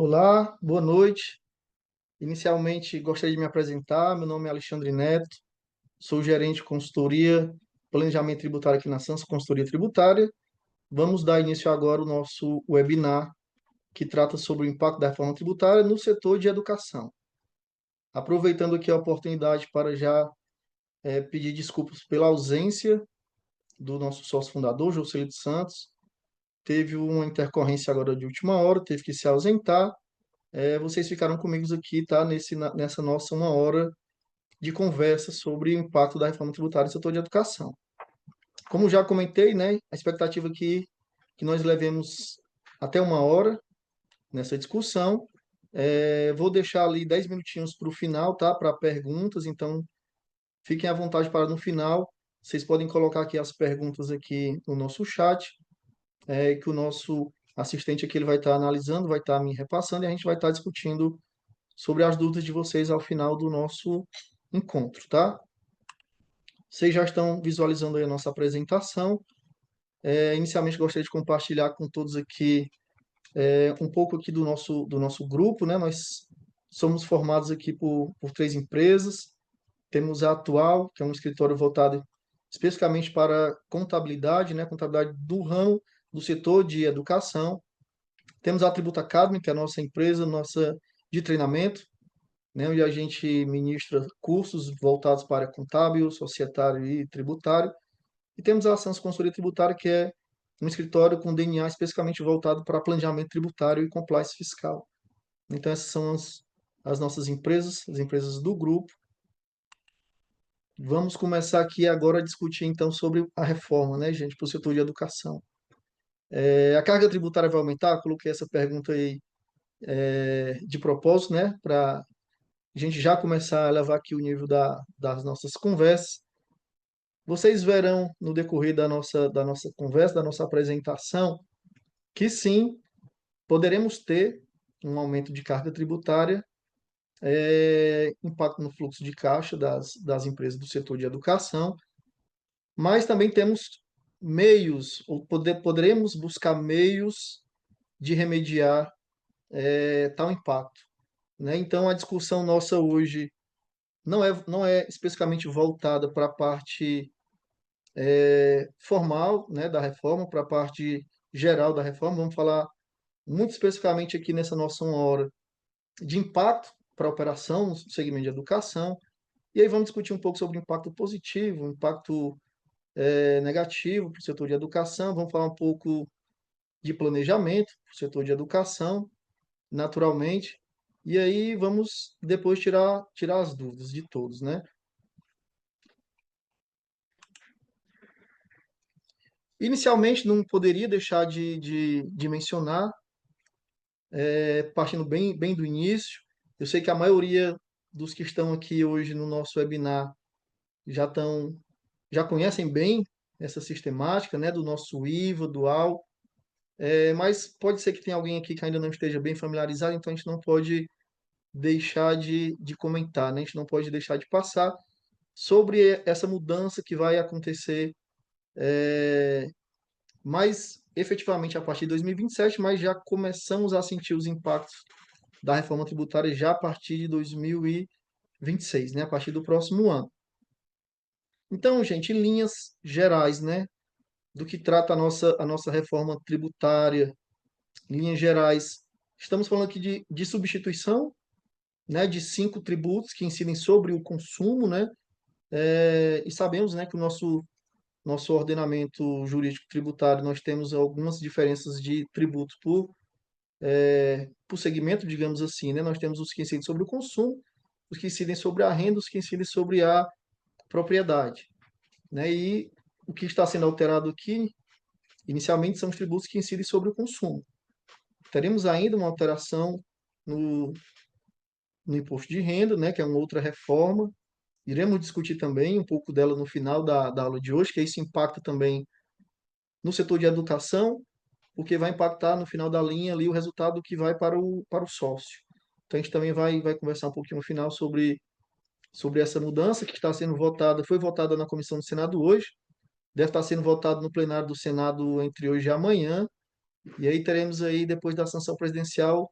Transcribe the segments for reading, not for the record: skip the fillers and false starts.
Olá, boa noite. Inicialmente, gostaria de me apresentar. Meu nome é Alexandre Neto, sou gerente de consultoria, planejamento tributário aqui na Sansa Consultoria Tributária. Vamos dar início agora ao nosso webinar, que trata sobre o impacto da reforma tributária no setor de educação. Aproveitando aqui a oportunidade para já pedir desculpas pela ausência do nosso sócio fundador, Jocelyn Santos. Teve uma intercorrência agora de última hora, teve que se ausentar. Vocês ficaram comigo aqui, tá? Nessa nossa uma hora de conversa sobre o impacto da reforma tributária no setor de educação. Como já comentei, né, a expectativa aqui é que nós levemos até uma hora nessa discussão. Vou deixar ali 10 minutinhos para o final, tá? Para perguntas, então fiquem à vontade para no final. Vocês podem colocar aqui as perguntas aqui no nosso chat, que o nosso assistente aqui ele vai estar analisando, vai estar me repassando e a gente vai estar discutindo sobre as dúvidas de vocês ao final do nosso encontro, tá? Vocês já estão visualizando aí a nossa apresentação. Inicialmente, gostaria de compartilhar com todos aqui um pouco aqui do nosso grupo, né? Nós somos formados aqui por três empresas. Temos a Atual, que é um escritório voltado especificamente para contabilidade, né? Contabilidade do ramo do setor de educação. Temos a Tributa Academy, que é a nossa empresa, nossa de treinamento, né, onde a gente ministra cursos voltados para contábil, societário e tributário. E temos a Sans Consultoria Tributária, que é um escritório com DNA especificamente voltado para planejamento tributário e compliance fiscal. Então, essas são as nossas empresas, as empresas do grupo. Vamos começar aqui agora a discutir, então, sobre a reforma, né, gente, para o setor de educação. A carga tributária vai aumentar? Coloquei essa pergunta aí de propósito, né, para a gente já começar a levar aqui o nível das nossas conversas. Vocês verão no decorrer da nossa conversa, da nossa apresentação, que sim, poderemos ter um aumento de carga tributária, impacto no fluxo de caixa das empresas do setor de educação, mas também temos meios, ou poderemos buscar meios de remediar tal impacto, né? Então, a discussão nossa hoje não é especificamente voltada para a parte formal, né, da reforma, para a parte geral da reforma. Vamos falar muito especificamente aqui nessa nossa uma hora de impacto para a operação no segmento de educação. E aí vamos discutir um pouco sobre o impacto positivo, o impacto negativo para o setor de educação. Vamos falar um pouco de planejamento para o setor de educação, naturalmente. E aí vamos depois tirar as dúvidas de todos, né? Inicialmente, não poderia deixar de mencionar, partindo bem do início. Eu sei que a maioria dos que estão aqui hoje no nosso webinar já estão, já conhecem bem essa sistemática, né, do nosso IVA, dual, mas pode ser que tenha alguém aqui que ainda não esteja bem familiarizado, então a gente não pode deixar de comentar, né? A gente não pode deixar de passar sobre essa mudança que vai acontecer mais efetivamente a partir de 2027, mas já começamos a sentir os impactos da reforma tributária já a partir de 2026, né? A partir do próximo ano. Então, gente, em linhas gerais, né? Do que trata a nossa reforma tributária, em linhas gerais, estamos falando aqui de substituição, né? De 5 tributos que incidem sobre o consumo, né? E sabemos, né? Que o nosso ordenamento jurídico tributário, nós temos algumas diferenças de tributo por segmento, digamos assim, né? Nós temos os que incidem sobre o consumo, os que incidem sobre a renda, os que incidem sobre a propriedade, né? E o que está sendo alterado aqui, inicialmente, são os tributos que incidem sobre o consumo. Teremos ainda uma alteração no, no imposto de renda, né? Que é uma outra reforma. Iremos discutir também um pouco dela no final da aula de hoje, que isso impacta também no setor de educação, porque vai impactar no final da linha ali o resultado que vai para o sócio. Então a gente também vai conversar um pouquinho no final sobre essa mudança que está sendo votada, foi votada na comissão do Senado hoje, deve estar sendo votado no plenário do Senado entre hoje e amanhã, e aí teremos aí, depois da sanção presidencial,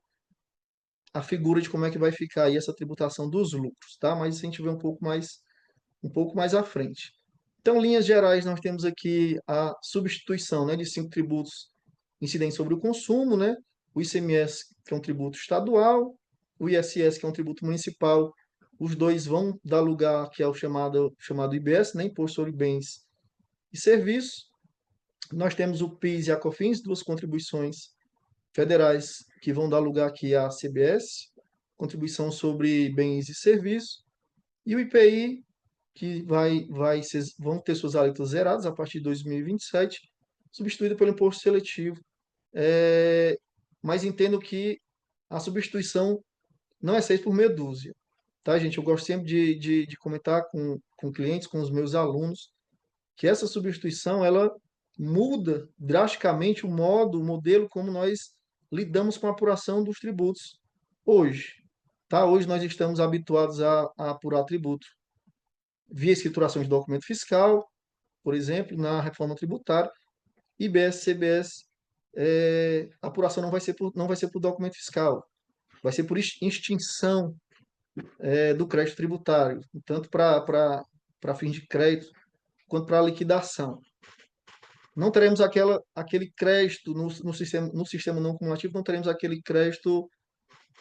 a figura de como é que vai ficar aí essa tributação dos lucros, tá? Mas isso a gente vê um pouco mais à frente. Então, linhas gerais, nós temos aqui a substituição, né, de 5 tributos incidentes sobre o consumo, né? O ICMS, que é um tributo estadual, o ISS, que é um tributo municipal. Os dois vão dar lugar que é o chamado IBS, né, Imposto sobre Bens e Serviços. Nós temos o PIS e a COFINS, duas contribuições federais que vão dar lugar aqui à CBS, contribuição sobre bens e serviços, e o IPI, que vão ter suas alíquotas zeradas a partir de 2027, substituída pelo imposto seletivo. É, mas entendo que a substituição não é 6 por meia dúzia. Tá, gente? Eu gosto sempre de comentar com clientes, com os meus alunos, que essa substituição ela muda drasticamente o modelo como nós lidamos com a apuração dos tributos hoje. Tá? Hoje nós estamos habituados a apurar tributo via escrituração de documento fiscal, por exemplo, na reforma tributária, IBS, CBS, a apuração não vai ser por documento fiscal, vai ser por extinção do crédito tributário, tanto para fins de crédito quanto para liquidação. Não teremos aquele crédito no sistema não cumulativo, não teremos aquele crédito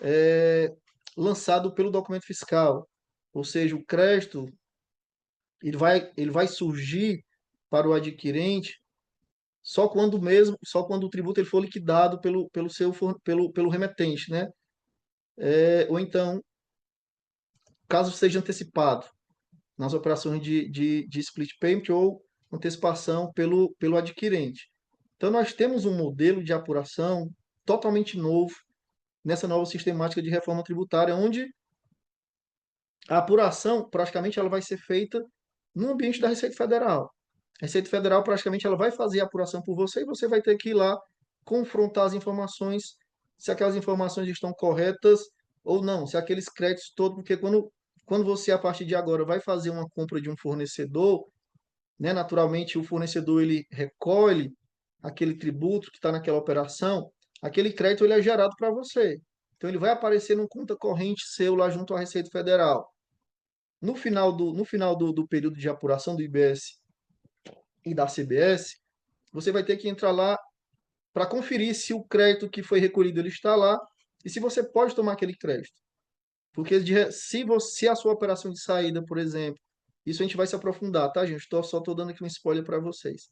é, lançado pelo documento fiscal. Ou seja, o crédito ele vai surgir para o adquirente só quando o tributo ele for liquidado pelo remetente, né? Ou então, caso seja antecipado nas operações de split payment ou antecipação pelo adquirente. Então, nós temos um modelo de apuração totalmente novo nessa nova sistemática de reforma tributária, onde a apuração, praticamente, ela vai ser feita no ambiente da Receita Federal. A Receita Federal, praticamente, ela vai fazer a apuração por você e você vai ter que ir lá confrontar as informações, se aquelas informações estão corretas ou não, se aqueles créditos todos, porque quando você, a partir de agora, vai fazer uma compra de um fornecedor, né, naturalmente o fornecedor ele recolhe aquele tributo que está naquela operação, aquele crédito ele é gerado para você. Então ele vai aparecer num conta corrente seu lá junto à Receita Federal. No final do período de apuração do IBS e da CBS, você vai ter que entrar lá para conferir se o crédito que foi recolhido ele está lá e se você pode tomar aquele crédito. Porque se a sua operação de saída, por exemplo, isso a gente vai se aprofundar, tá, gente? Só estou dando aqui um spoiler para vocês.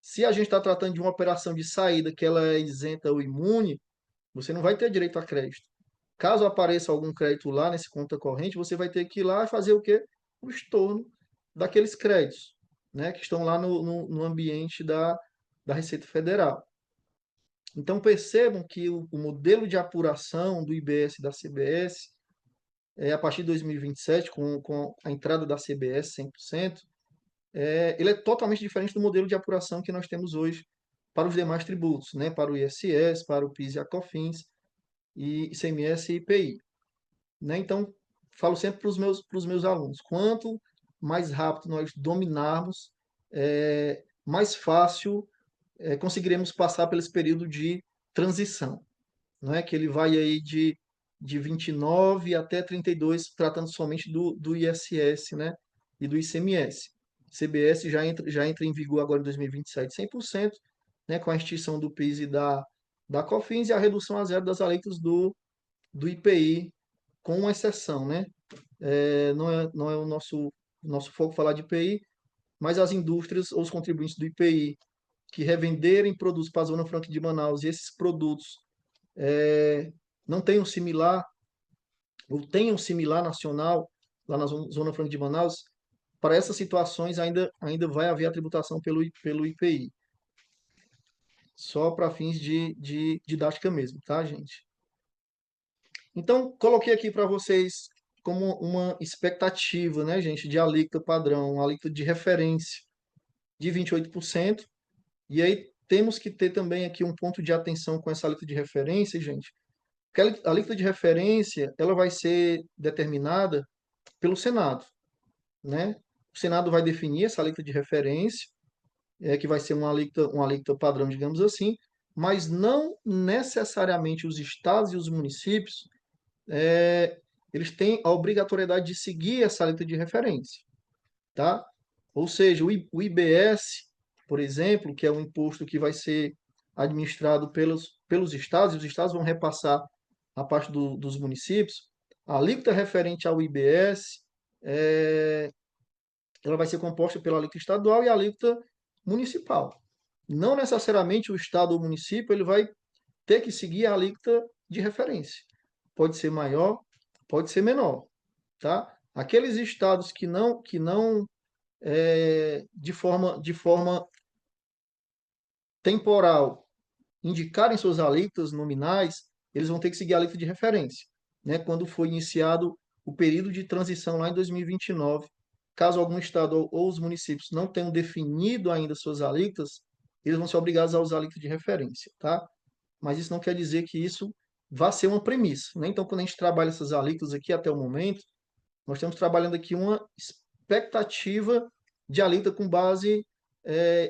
Se a gente está tratando de uma operação de saída que ela é isenta ou imune, você não vai ter direito a crédito. Caso apareça algum crédito lá nesse conta corrente, você vai ter que ir lá e fazer o quê? O estorno daqueles créditos, né, que estão lá no ambiente da Receita Federal. Então percebam que o modelo de apuração do IBS e da CBS, a partir de 2027, com a entrada da CBS 100%, ele é totalmente diferente do modelo de apuração que nós temos hoje para os demais tributos, né, para o ISS, para o PIS e a COFINS, e ICMS e IPI. Né? Então, falo sempre para os meus alunos, quanto mais rápido nós dominarmos, mais fácil conseguiremos passar pelo esse período de transição, não é? Que ele vai aí de 29 até 32, tratando somente do ISS, né? E do ICMS. CBS já entra em vigor agora em 2027, 100%, né? Com a extinção do PIS e da COFINS e a redução a zero das alíquotas do IPI, com uma exceção, né? Não é o nosso foco falar de IPI, mas as indústrias ou os contribuintes do IPI que revenderem produtos para a Zona Franca de Manaus e esses produtos não tenham similar, ou tenham similar nacional lá na Zona Franca de Manaus, para essas situações ainda vai haver a tributação pelo IPI. Só para fins de didática mesmo, tá, gente? Então, coloquei aqui para vocês como uma expectativa, né, gente, de alíquota padrão, uma alíquota de referência de 28%. E aí temos que ter também aqui um ponto de atenção com essa alíquota de referência, gente. Porque a alíquota de referência, ela vai ser determinada pelo Senado, né? O Senado vai definir essa alíquota de referência, que vai ser uma alíquota padrão, digamos assim, mas não necessariamente os estados e os municípios eles têm a obrigatoriedade de seguir essa alíquota de referência, tá? Ou seja, o IBS, por exemplo, que é um imposto que vai ser administrado pelos estados, e os estados vão repassar a parte dos municípios, a alíquota referente ao IBS, é, ela vai ser composta pela alíquota estadual e a alíquota municipal. Não necessariamente o estado ou o município ele vai ter que seguir a alíquota de referência. Pode ser maior, pode ser menor, tá? Aqueles estados que não de forma temporal indicarem suas alíquotas nominais, eles vão ter que seguir a alíquota de referência, né? Quando foi iniciado o período de transição lá em 2029, caso algum estado ou os municípios não tenham definido ainda suas alíquotas, eles vão ser obrigados a usar a alíquota de referência, tá? Mas isso não quer dizer que isso vá ser uma premissa, né? Então, quando a gente trabalha essas alíquotas aqui até o momento, nós estamos trabalhando aqui uma expectativa de alíquota com base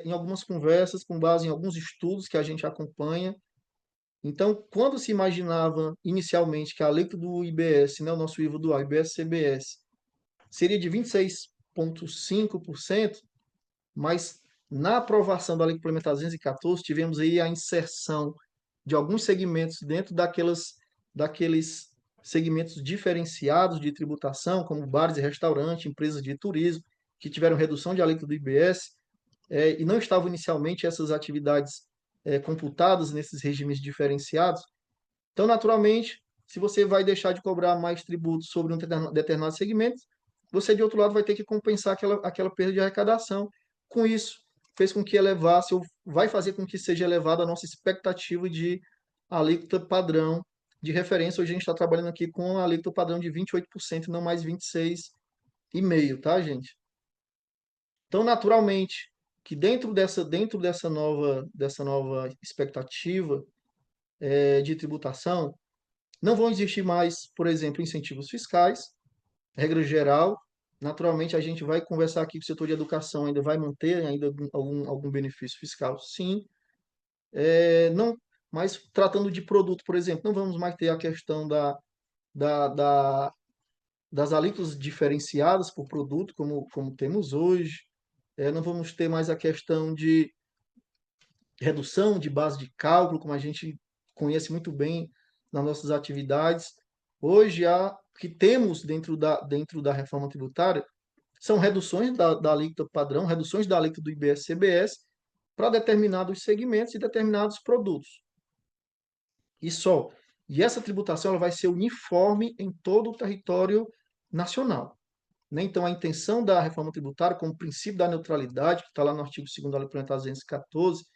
em algumas conversas, com base em alguns estudos que a gente acompanha. Então, quando se imaginava inicialmente que a alíquota do IBS, né, o nosso IVA do IBS-CBS, seria de 26,5%, mas na aprovação da Lei Complementar 214, tivemos aí a inserção de alguns segmentos dentro daqueles segmentos diferenciados de tributação, como bares e restaurantes, empresas de turismo, que tiveram redução de alíquota do IBS, e não estavam inicialmente essas atividades computadas nesses regimes diferenciados. Então, naturalmente, se você vai deixar de cobrar mais tributos sobre um determinado segmento, você, de outro lado, vai ter que compensar aquela perda de arrecadação. Com isso, fez com que elevasse, ou vai fazer com que seja elevada a nossa expectativa de alíquota padrão de referência. Hoje a gente está trabalhando aqui com a alíquota padrão de 28%, não mais 26,5%, tá, gente? Então, naturalmente, que dentro dessa nova expectativa de tributação, não vão existir mais, por exemplo, incentivos fiscais, regra geral. Naturalmente, a gente vai conversar aqui com o setor de educação, ainda vai manter ainda algum benefício fiscal, sim. Não, mas tratando de produto, por exemplo, não vamos mais ter a questão da, da, das alíquotas diferenciadas por produto, como temos hoje. Não vamos ter mais a questão de redução de base de cálculo, como a gente conhece muito bem nas nossas atividades. Hoje, o que temos dentro da reforma tributária são reduções da alíquota padrão, reduções da alíquota do IBS-CBS para determinados segmentos e determinados produtos. E só. E essa tributação ela vai ser uniforme em todo o território nacional, né? Então, a intenção da reforma tributária, como princípio da neutralidade, que está lá no artigo 2º da Lei Complementar 214,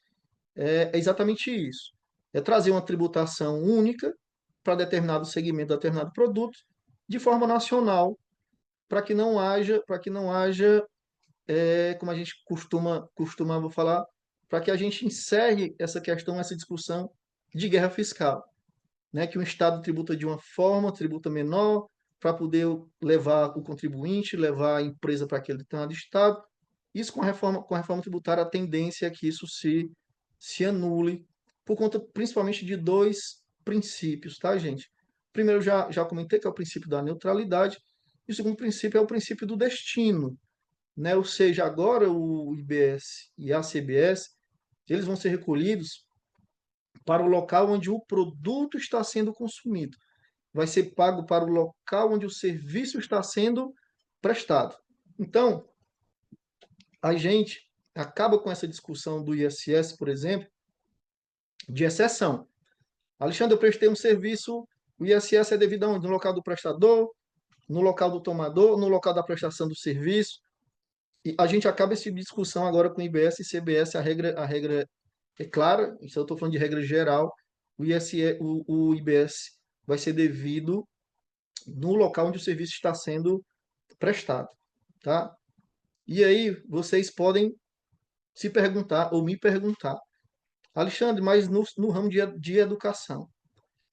é exatamente isso. É trazer uma tributação única para determinado segmento, determinado produto, de forma nacional, para que não haja, como a gente costumava falar, para que a gente encerre essa questão, essa discussão de guerra fiscal, né? Que o Estado tributa de uma forma, tributa menor, para poder levar o contribuinte, levar a empresa para aquele determinado Estado. Isso com a reforma tributária, a tendência é que isso se anule, por conta principalmente de dois princípios, tá, gente? Primeiro, já comentei que é o princípio da neutralidade, e o segundo princípio é o princípio do destino, né? Ou seja, agora o IBS e a CBS, eles vão ser recolhidos para o local onde o produto está sendo consumido. Vai ser pago para o local onde o serviço está sendo prestado. Então, a gente acaba com essa discussão do ISS, por exemplo, de exceção. Alexandre, eu prestei um serviço, o ISS é devido aonde? No local do prestador, no local do tomador, no local da prestação do serviço. E a gente acaba essa discussão agora com IBS e CBS, a regra é clara, isso eu estou falando de regra geral, o IBS vai ser devido no local onde o serviço está sendo prestado, tá? E aí vocês podem se perguntar ou me perguntar, Alexandre, mas no ramo de educação,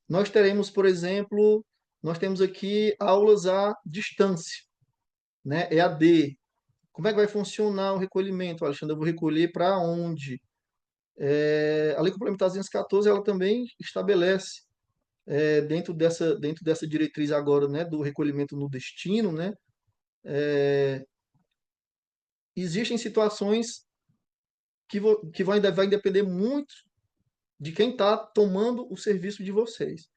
nós teremos, por exemplo, nós temos aqui aulas à distância, né? EAD. Como é que vai funcionar o recolhimento, Alexandre? Eu vou recolher para onde? A Lei Complementar 214, ela também estabelece dentro dessa diretriz agora, né, do recolhimento no destino, né, existem situações que vai depender muito de quem está tomando o serviço de vocês.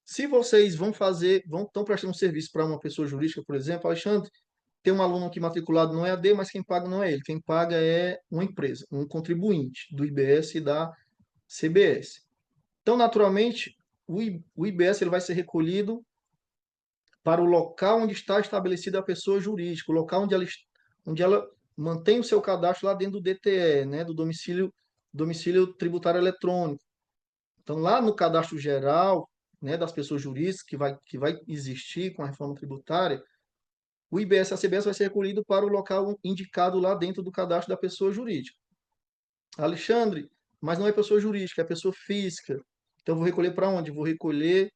Se vocês estão prestando um serviço para uma pessoa jurídica, por exemplo, Alexandre, tem um aluno aqui matriculado no EAD, mas quem paga não é ele, quem paga é uma empresa, um contribuinte do IBS e da CBS. Então, naturalmente, o IBS ele vai ser recolhido para o local onde está estabelecida a pessoa jurídica, o local onde ela mantém o seu cadastro lá dentro do DTE, né, do domicílio tributário eletrônico. Então, lá no cadastro geral, né, das pessoas jurídicas, que vai existir com a reforma tributária, o IBS e a CBS vai ser recolhido para o local indicado lá dentro do cadastro da pessoa jurídica. Alexandre, mas não é pessoa jurídica, é pessoa física. Então, eu vou recolher para onde? Vou recolher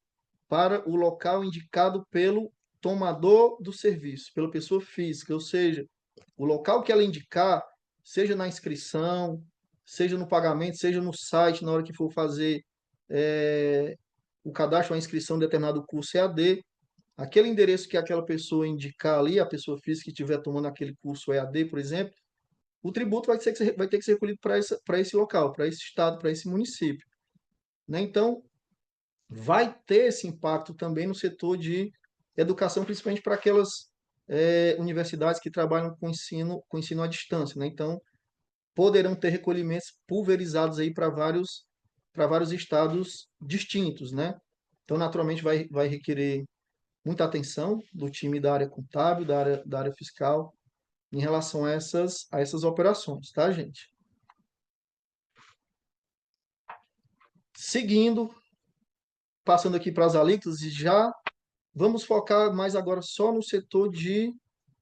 para o local indicado pelo tomador do serviço, pela pessoa física, ou seja, o local que ela indicar, seja na inscrição, seja no pagamento, seja no site, na hora que for fazer o cadastro, a inscrição de determinado curso EAD, aquele endereço que aquela pessoa indicar ali, a pessoa física que estiver tomando aquele curso EAD, por exemplo, o tributo vai ter que ser recolhido para esse local, para esse estado, para esse município. Né? Então, vai ter esse impacto também no setor de educação, principalmente para aquelas universidades que trabalham com ensino à distância. Né? Então, poderão ter recolhimentos pulverizados aí para vários estados distintos. Né? Então, naturalmente, vai requerer muita atenção do time da área contábil, da área fiscal, em relação a essas operações, tá, gente? Seguindo, passando aqui para as alíquotas, e já vamos focar mais agora só no setor de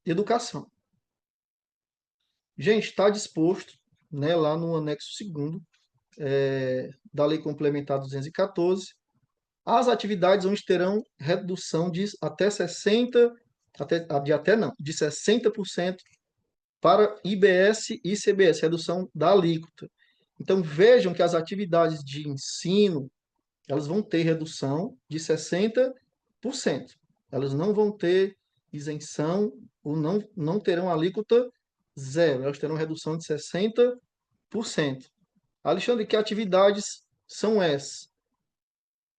educação. Gente, está disposto, né, lá no anexo 2º da Lei Complementar 214, as atividades onde terão redução de até 60%, de 60% para IBS e CBS, redução da alíquota. Então, vejam que as atividades de ensino, elas vão ter redução de 60%. Elas não vão ter isenção ou não terão alíquota zero. Elas terão redução de 60%. Alexandre, que atividades são essas?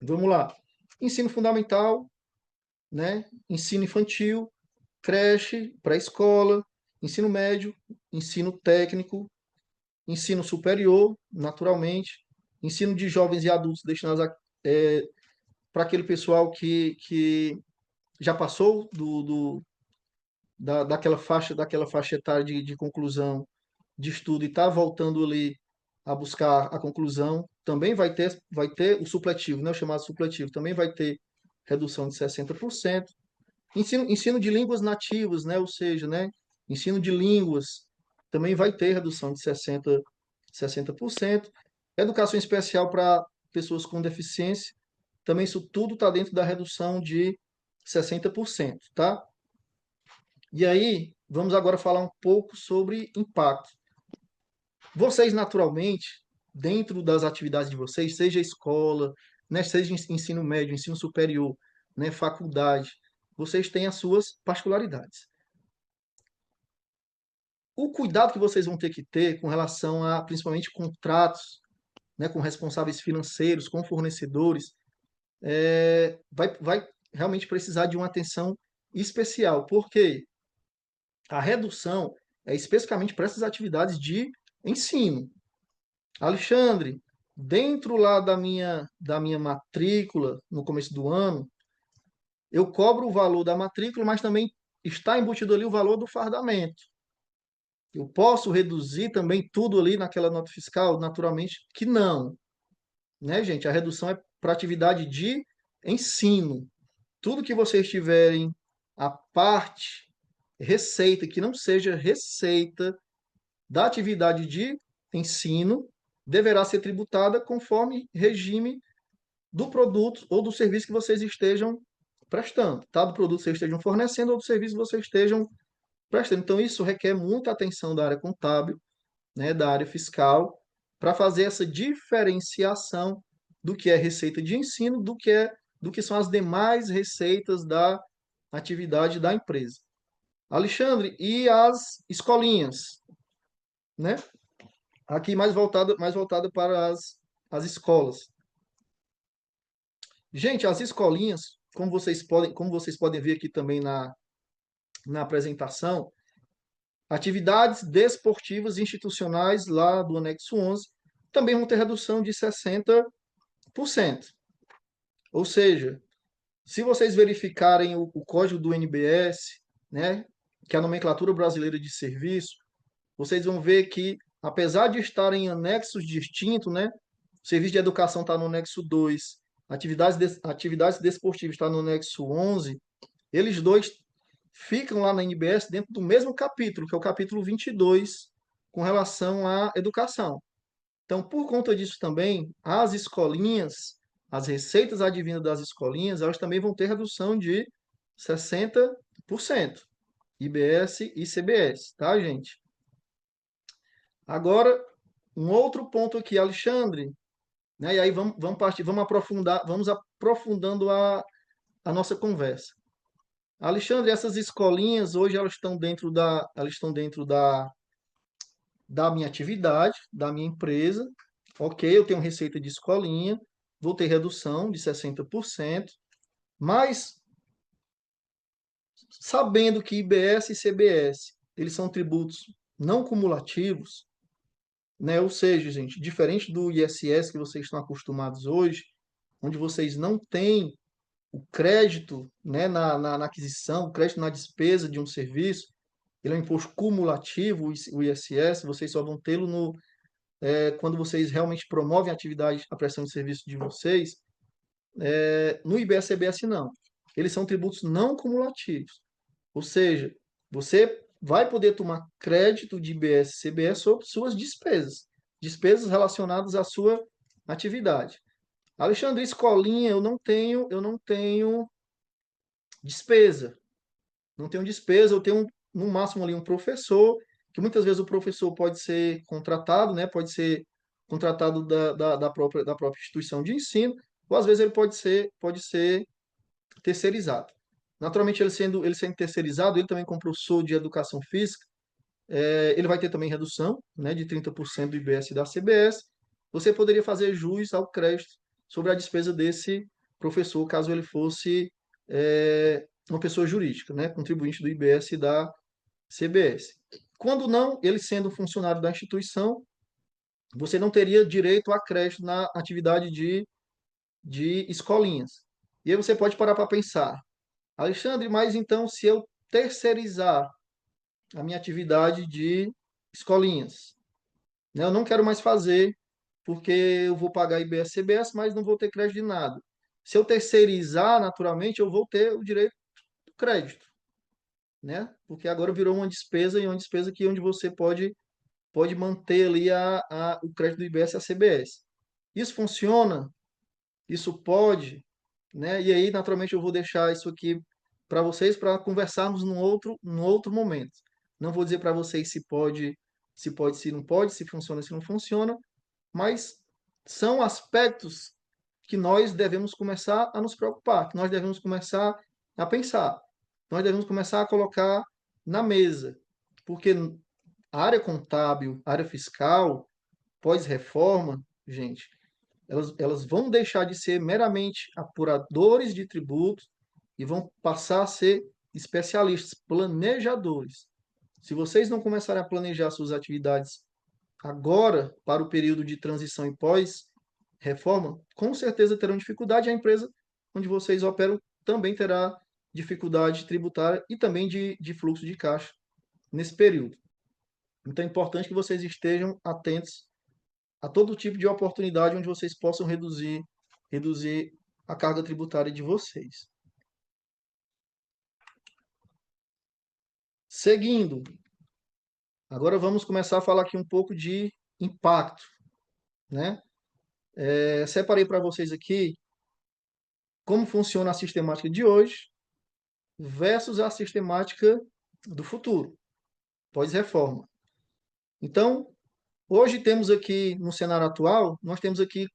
Vamos lá. Ensino fundamental, né? Ensino infantil, creche, pré-escola, ensino médio, ensino técnico, ensino superior, naturalmente, ensino de jovens e adultos destinados para aquele pessoal que já passou daquela faixa etária de conclusão de estudo e está voltando ali a buscar a conclusão, também vai ter o supletivo, né, o chamado supletivo, também vai ter redução de 60%. Ensino de línguas nativas, né, ou seja, né, ensino de línguas, também vai ter redução de 60%. Educação especial para pessoas com deficiência, também isso tudo está dentro da redução de 60%, tá? E aí, vamos agora falar um pouco sobre impacto. Vocês, naturalmente, dentro das atividades de vocês, seja escola, né, seja ensino médio, ensino superior, né, faculdade, vocês têm as suas particularidades. O cuidado que vocês vão ter que ter com relação a, principalmente, contratos, né, com responsáveis financeiros, com fornecedores, vai realmente precisar de uma atenção especial, porque a redução é especificamente para essas atividades de ensino. Alexandre, dentro lá da minha matrícula, no começo do ano, eu cobro o valor da matrícula, mas também está embutido ali o valor do fardamento. Eu posso reduzir também tudo ali naquela nota fiscal? Naturalmente que não, né, gente? A redução é para atividade de ensino. Tudo que vocês tiverem a parte receita que não seja receita da atividade de ensino deverá ser tributada conforme regime do produto ou do serviço que vocês estejam prestando, tá? Do produto que vocês estejam fornecendo ou do serviço que vocês estejam prestando. Então, isso requer muita atenção da área contábil, né, da área fiscal, para fazer essa diferenciação do que é receita de ensino, do que são as demais receitas da atividade da empresa. Alexandre, e as escolinhas, né? Aqui mais voltada para as escolas. Gente, as escolinhas, como vocês podem ver aqui também na apresentação, atividades desportivas institucionais lá do anexo 11 também vão ter redução de 60%. Ou seja, se vocês verificarem o código do NBS, né, que é a nomenclatura brasileira de serviço, vocês vão ver que, apesar de estarem em anexos distintos, né, o serviço de educação está no anexo 2, atividades desportivas está no anexo 11, eles dois ficam lá na NBS dentro do mesmo capítulo, que é o capítulo 22, com relação à educação. Então, por conta disso também, as escolinhas, as receitas advindas das escolinhas, elas também vão ter redução de 60%, IBS e CBS, tá, gente? Agora, um outro ponto aqui, Alexandre, né? E aí vamos aprofundando a nossa conversa. Alexandre, essas escolinhas hoje elas estão dentro da minha atividade, da minha empresa. Ok, eu tenho receita de escolinha, vou ter redução de 60%, mas sabendo que IBS e CBS, eles são tributos não cumulativos, né? Ou seja, gente, diferente do ISS que vocês estão acostumados hoje, onde vocês não têm o crédito, né, na aquisição, o crédito na despesa de um serviço, ele é um imposto cumulativo, o ISS, vocês só vão tê-lo quando vocês realmente promovem a atividade, a prestação de serviço de vocês. No IBS e CBS, não. Eles são tributos não cumulativos. Ou seja, você vai poder tomar crédito de IBS e CBS sobre suas despesas relacionadas à sua atividade. Alexandre, escolinha, eu não tenho despesa. Não tenho despesa, eu tenho no máximo ali um professor, que muitas vezes o professor pode ser contratado, né? Pode ser contratado da própria instituição de ensino, ou às vezes ele pode ser terceirizado. Naturalmente, ele sendo terceirizado, ele também como professor de educação física, ele vai ter também redução, né, de 30% do IBS e da CBS. Você poderia fazer jus ao crédito sobre a despesa desse professor, caso ele fosse uma pessoa jurídica, né, contribuinte do IBS e da CBS. Quando não, ele sendo funcionário da instituição, você não teria direito a crédito na atividade de escolinhas. E aí você pode parar para pensar, Alexandre, mas então se eu terceirizar a minha atividade de escolinhas, né, eu não quero mais fazer porque eu vou pagar IBS, CBS, mas não vou ter crédito de nada. Se eu terceirizar, naturalmente, eu vou ter o direito do crédito, né? Porque agora virou uma despesa e uma despesa que onde você pode manter ali o crédito do IBS e a CBS. Isso funciona? Isso pode, né? E aí, naturalmente, eu vou deixar isso aqui para vocês para conversarmos num outro momento. Não vou dizer para vocês se não pode, se funciona, se não funciona, mas são aspectos que nós devemos começar a nos preocupar, que nós devemos começar a pensar, nós devemos começar a colocar na mesa, porque a área contábil, a área fiscal, pós-reforma, gente, elas vão deixar de ser meramente apuradores de tributos e vão passar a ser especialistas, planejadores. Se vocês não começarem a planejar suas atividades agora, para o período de transição e pós-reforma, com certeza terão dificuldade. A empresa onde vocês operam também terá dificuldade tributária e também de fluxo de caixa nesse período. Então é importante que vocês estejam atentos a todo tipo de oportunidade onde vocês possam reduzir a carga tributária de vocês. Seguindo, agora vamos começar a falar aqui um pouco de impacto, né? Separei para vocês aqui como funciona a sistemática de hoje versus a sistemática do futuro, pós-reforma. Então, hoje temos aqui, no cenário atual, nós temos aqui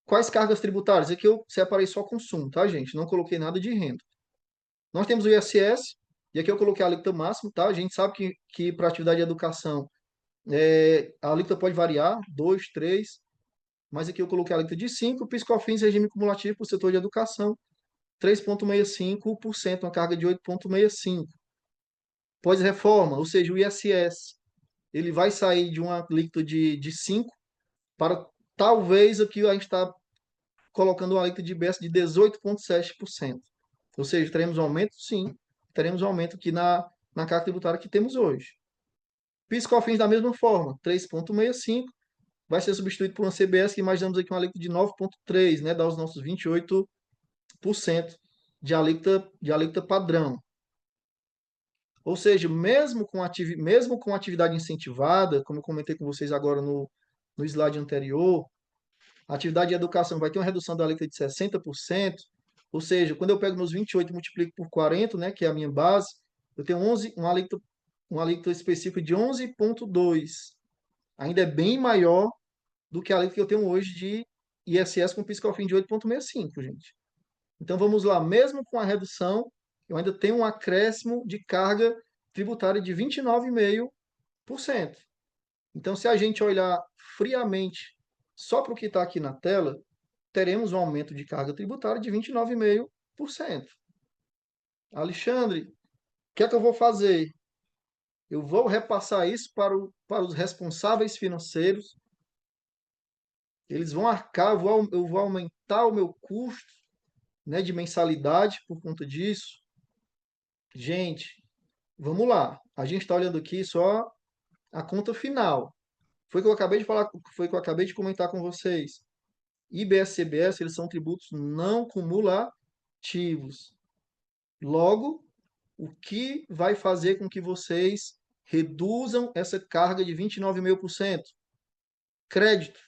Quais cargas tributárias? Aqui eu separei só consumo, tá, gente? Não coloquei nada de renda. Nós temos o ISS, e aqui eu coloquei a alíquota máxima, tá? A gente sabe que para atividade de educação, a alíquota pode variar, 2, 3, mas aqui eu coloquei a alíquota de 5, PIS/COFINS, regime cumulativo para o setor de educação, 3,65%, uma carga de 8,65%. Pós-reforma, ou seja, o ISS, ele vai sair de uma alíquota de 5 para talvez aqui a gente está colocando uma alíquota de IBS de 18,7%. Ou seja, teremos um aumento? Sim, teremos um aumento aqui na carga tributária que temos hoje. PIS/COFINS da mesma forma, 3,65, vai ser substituído por uma CBS que imaginamos aqui uma alíquota de 9,3, né, dá os nossos 28% de alíquota padrão. Ou seja, mesmo com atividade incentivada, como eu comentei com vocês agora no slide anterior, a atividade de educação vai ter uma redução da alíquota de 60%, ou seja, quando eu pego meus 28 e multiplico por 40, né, que é a minha base, eu tenho uma alíquota específica de 11,2. Ainda é bem maior do que a alíquota que eu tenho hoje de ISS com PIS/COFINS de 8,65, gente. Então vamos lá, mesmo com a redução, eu ainda tenho um acréscimo de carga tributária de 29,5%. Então, se a gente olhar friamente só para o que está aqui na tela, teremos um aumento de carga tributária de 29,5%. Alexandre, o que é que eu vou fazer? Eu vou repassar isso para os responsáveis financeiros, eles vão arcar, eu vou aumentar o meu custo, né, de mensalidade por conta disso. Gente, vamos lá. A gente está olhando aqui só a conta final. Foi o que eu acabei de falar, foi o que eu acabei de comentar com vocês. IBS e CBS, eles são tributos não cumulativos. Logo, o que vai fazer com que vocês reduzam essa carga de 29,5%? Crédito.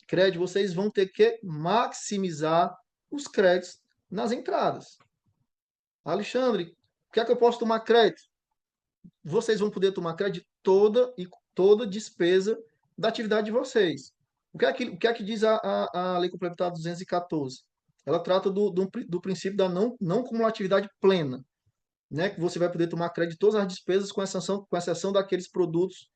Crédito, vocês vão ter que maximizar os créditos nas entradas. Alexandre, o que é que eu posso tomar crédito? Vocês vão poder tomar crédito de toda despesa da atividade de vocês. O que é que diz a Lei Complementar 214? Ela trata do princípio da não cumulatividade plena, né? Que você vai poder tomar crédito de todas as despesas, com exceção daqueles produtos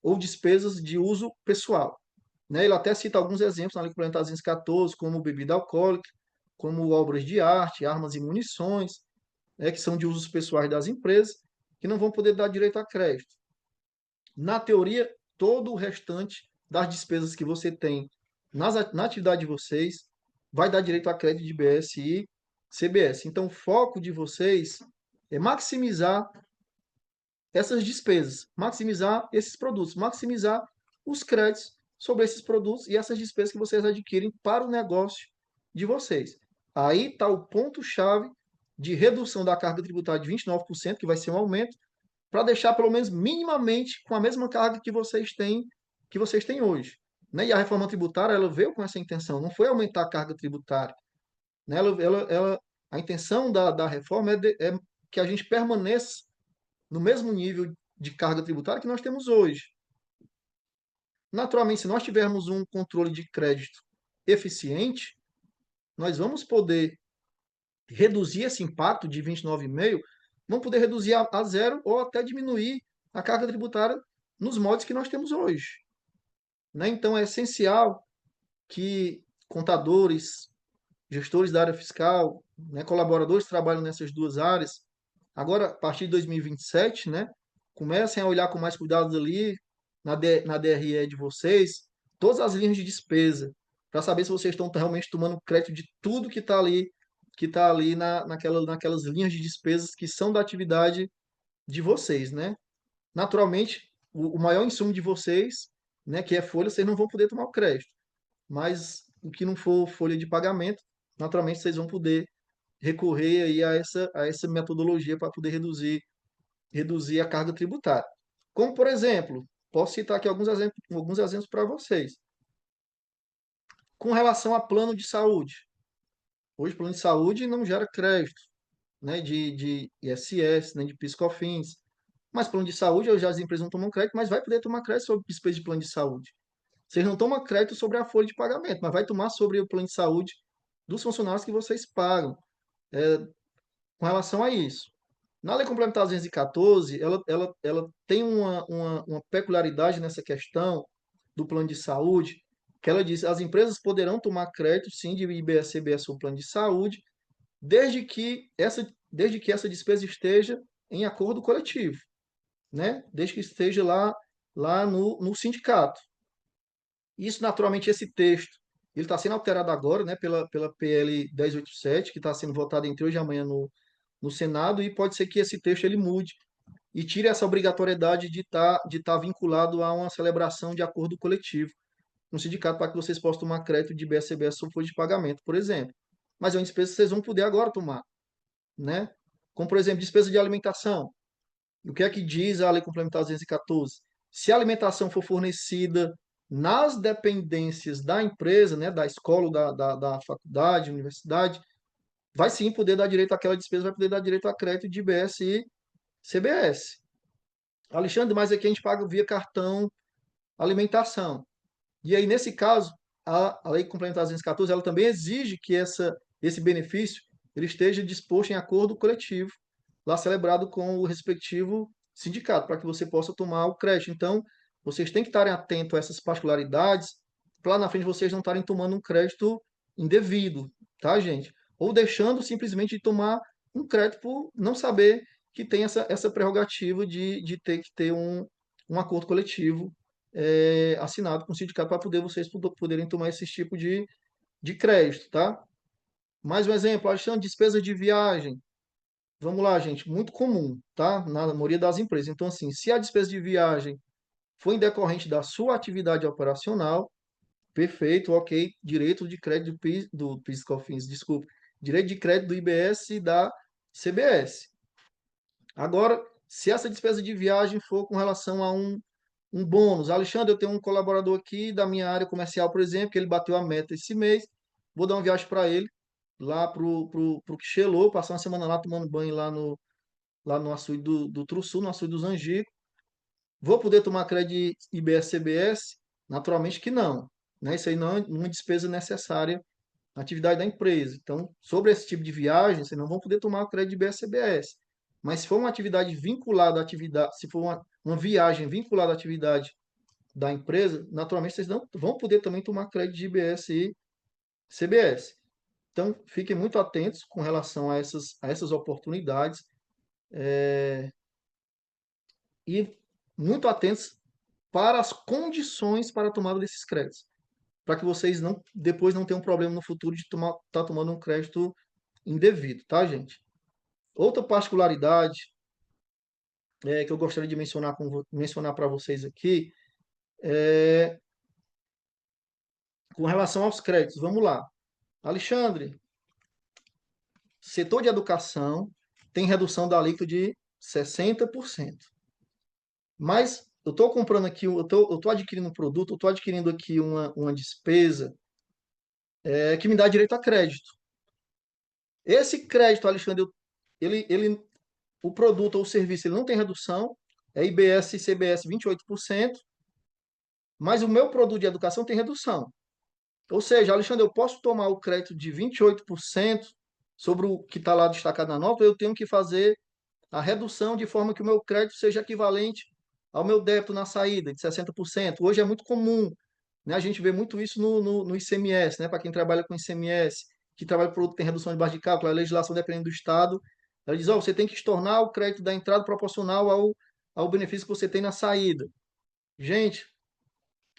ou despesas de uso pessoal. Né? Ele até cita alguns exemplos na Lei Complementar 214, como bebida alcoólica, como obras de arte, armas e munições, né, que são de usos pessoais das empresas, que não vão poder dar direito a crédito. Na teoria, todo o restante das despesas que você tem na atividade de vocês vai dar direito a crédito de IBS e CBS. Então, o foco de vocês é maximizar essas despesas, maximizar esses produtos, maximizar os créditos sobre esses produtos e essas despesas que vocês adquirem para o negócio de vocês. Aí está o ponto-chave de redução da carga tributária de 29%, que vai ser um aumento, para deixar pelo menos minimamente com a mesma carga que vocês têm hoje. Né? E a reforma tributária ela veio com essa intenção, não foi aumentar a carga tributária. Né? A intenção da reforma é que a gente permaneça no mesmo nível de carga tributária que nós temos hoje. Naturalmente, se nós tivermos um controle de crédito eficiente, nós vamos poder reduzir esse impacto de 29,5%, vamos poder reduzir a zero ou até diminuir a carga tributária nos moldes que nós temos hoje. Né? Então, é essencial que contadores, gestores da área fiscal, né, colaboradores que trabalham nessas duas áreas, agora, a partir de 2027, né, comecem a olhar com mais cuidado ali na DRE de vocês, todas as linhas de despesa, para saber se vocês estão realmente tomando crédito de tudo que está ali naquelas linhas de despesas que são da atividade de vocês, né? Naturalmente, o maior insumo de vocês, né, que é folha, vocês não vão poder tomar o crédito. Mas o que não for folha de pagamento, naturalmente vocês vão poder recorrer aí a essa metodologia para poder reduzir a carga tributária. Como, por exemplo, posso citar aqui alguns exemplos para vocês. Com relação a plano de saúde. Hoje, plano de saúde não gera crédito, né, de ISS, nem de PIS/COFINS. Mas plano de saúde, já as empresas não tomam crédito, mas vai poder tomar crédito sobre despesa de plano de saúde. Vocês não tomam crédito sobre a folha de pagamento, mas vai tomar sobre o plano de saúde dos funcionários que vocês pagam, com relação a isso. Na Lei Complementar 214, ela tem uma peculiaridade nessa questão do plano de saúde, que ela diz que as empresas poderão tomar crédito, sim, de IBS, CBS ou plano de saúde, desde que essa despesa esteja em acordo coletivo, né? Desde que esteja lá no sindicato. Isso, naturalmente, esse texto, ele está sendo alterado agora, né, pela PL 1087, que está sendo votado entre hoje e amanhã no Senado, e pode ser que esse texto ele mude e tire essa obrigatoriedade de tá vinculado a uma celebração de acordo coletivo no sindicato para que vocês possam tomar crédito de BSBS sob folha de pagamento, por exemplo. Mas é uma despesa que vocês vão poder agora tomar, né? Como, por exemplo, despesa de alimentação. O que é que diz a Lei Complementar 214? Se a alimentação for fornecida nas dependências da empresa, né, da escola, da faculdade, universidade, vai sim poder dar direito àquela despesa, vai poder dar direito a crédito de IBS e CBS. Alexandre, mas aqui a gente paga via cartão alimentação. E aí, nesse caso, a Lei Complementar 214, ela também exige que esse benefício ele esteja disposto em acordo coletivo, lá celebrado com o respectivo sindicato, para que você possa tomar o crédito. Então, vocês têm que estarem atentos a essas particularidades, para lá na frente vocês não estarem tomando um crédito indevido, tá, gente? Ou deixando simplesmente de tomar um crédito por não saber que tem essa prerrogativa de ter que ter um acordo coletivo assinado com o sindicato para poder vocês poderem tomar esse tipo de crédito, tá? Mais um exemplo, Alexandre, despesa de viagem. Vamos lá, gente, muito comum, tá? Na maioria das empresas. Então, assim, se a despesa de viagem foi em decorrente da sua atividade operacional, perfeito, ok, direito de crédito do PIS/COFINS, desculpa, direito de crédito do IBS e da CBS. Agora, se essa despesa de viagem for com relação a um bônus. Alexandre, eu tenho um colaborador aqui da minha área comercial, por exemplo, que ele bateu a meta esse mês. Vou dar uma viagem para ele, lá pro Quixelô, passar uma semana lá tomando banho lá no açude do Truçu, no açude dos Angicos. Vou poder tomar crédito IBS-CBS? Naturalmente que não. Né? Isso aí não é uma despesa necessária na atividade da empresa. Então, sobre esse tipo de viagem, vocês não vão poder tomar o crédito de IBS-CBS. Mas se for uma atividade vinculada à atividade, se for uma viagem vinculada à atividade da empresa, naturalmente vocês não vão poder também tomar crédito de IBS e CBS. Então, fiquem muito atentos com relação a essas oportunidades e muito atentos para as condições para a tomada desses créditos, para que vocês depois não tenham problema no futuro de estar tomando um crédito indevido, tá, gente? Outra particularidade que eu gostaria de mencionar para vocês aqui é com relação aos créditos. Vamos lá. Alexandre, setor de educação tem redução da alíquota de 60%. Mas eu estou comprando aqui, eu estou adquirindo um produto, eu estou adquirindo aqui uma despesa que me dá direito a crédito. Esse crédito, Alexandre, o produto ou o serviço ele não tem redução, é IBS e CBS 28%, mas o meu produto de educação tem redução. Ou seja, Alexandre, eu posso tomar o crédito de 28% sobre o que está lá destacado na nota, eu tenho que fazer a redução de forma que o meu crédito seja equivalente ao meu débito na saída, de 60%. Hoje é muito comum, né? A gente vê muito isso no ICMS, né? Para quem trabalha com ICMS, que trabalha com produto que tem redução de base de cálculo, a legislação, dependendo do estado, ela diz, você tem que estornar o crédito da entrada proporcional ao benefício que você tem na saída. Gente,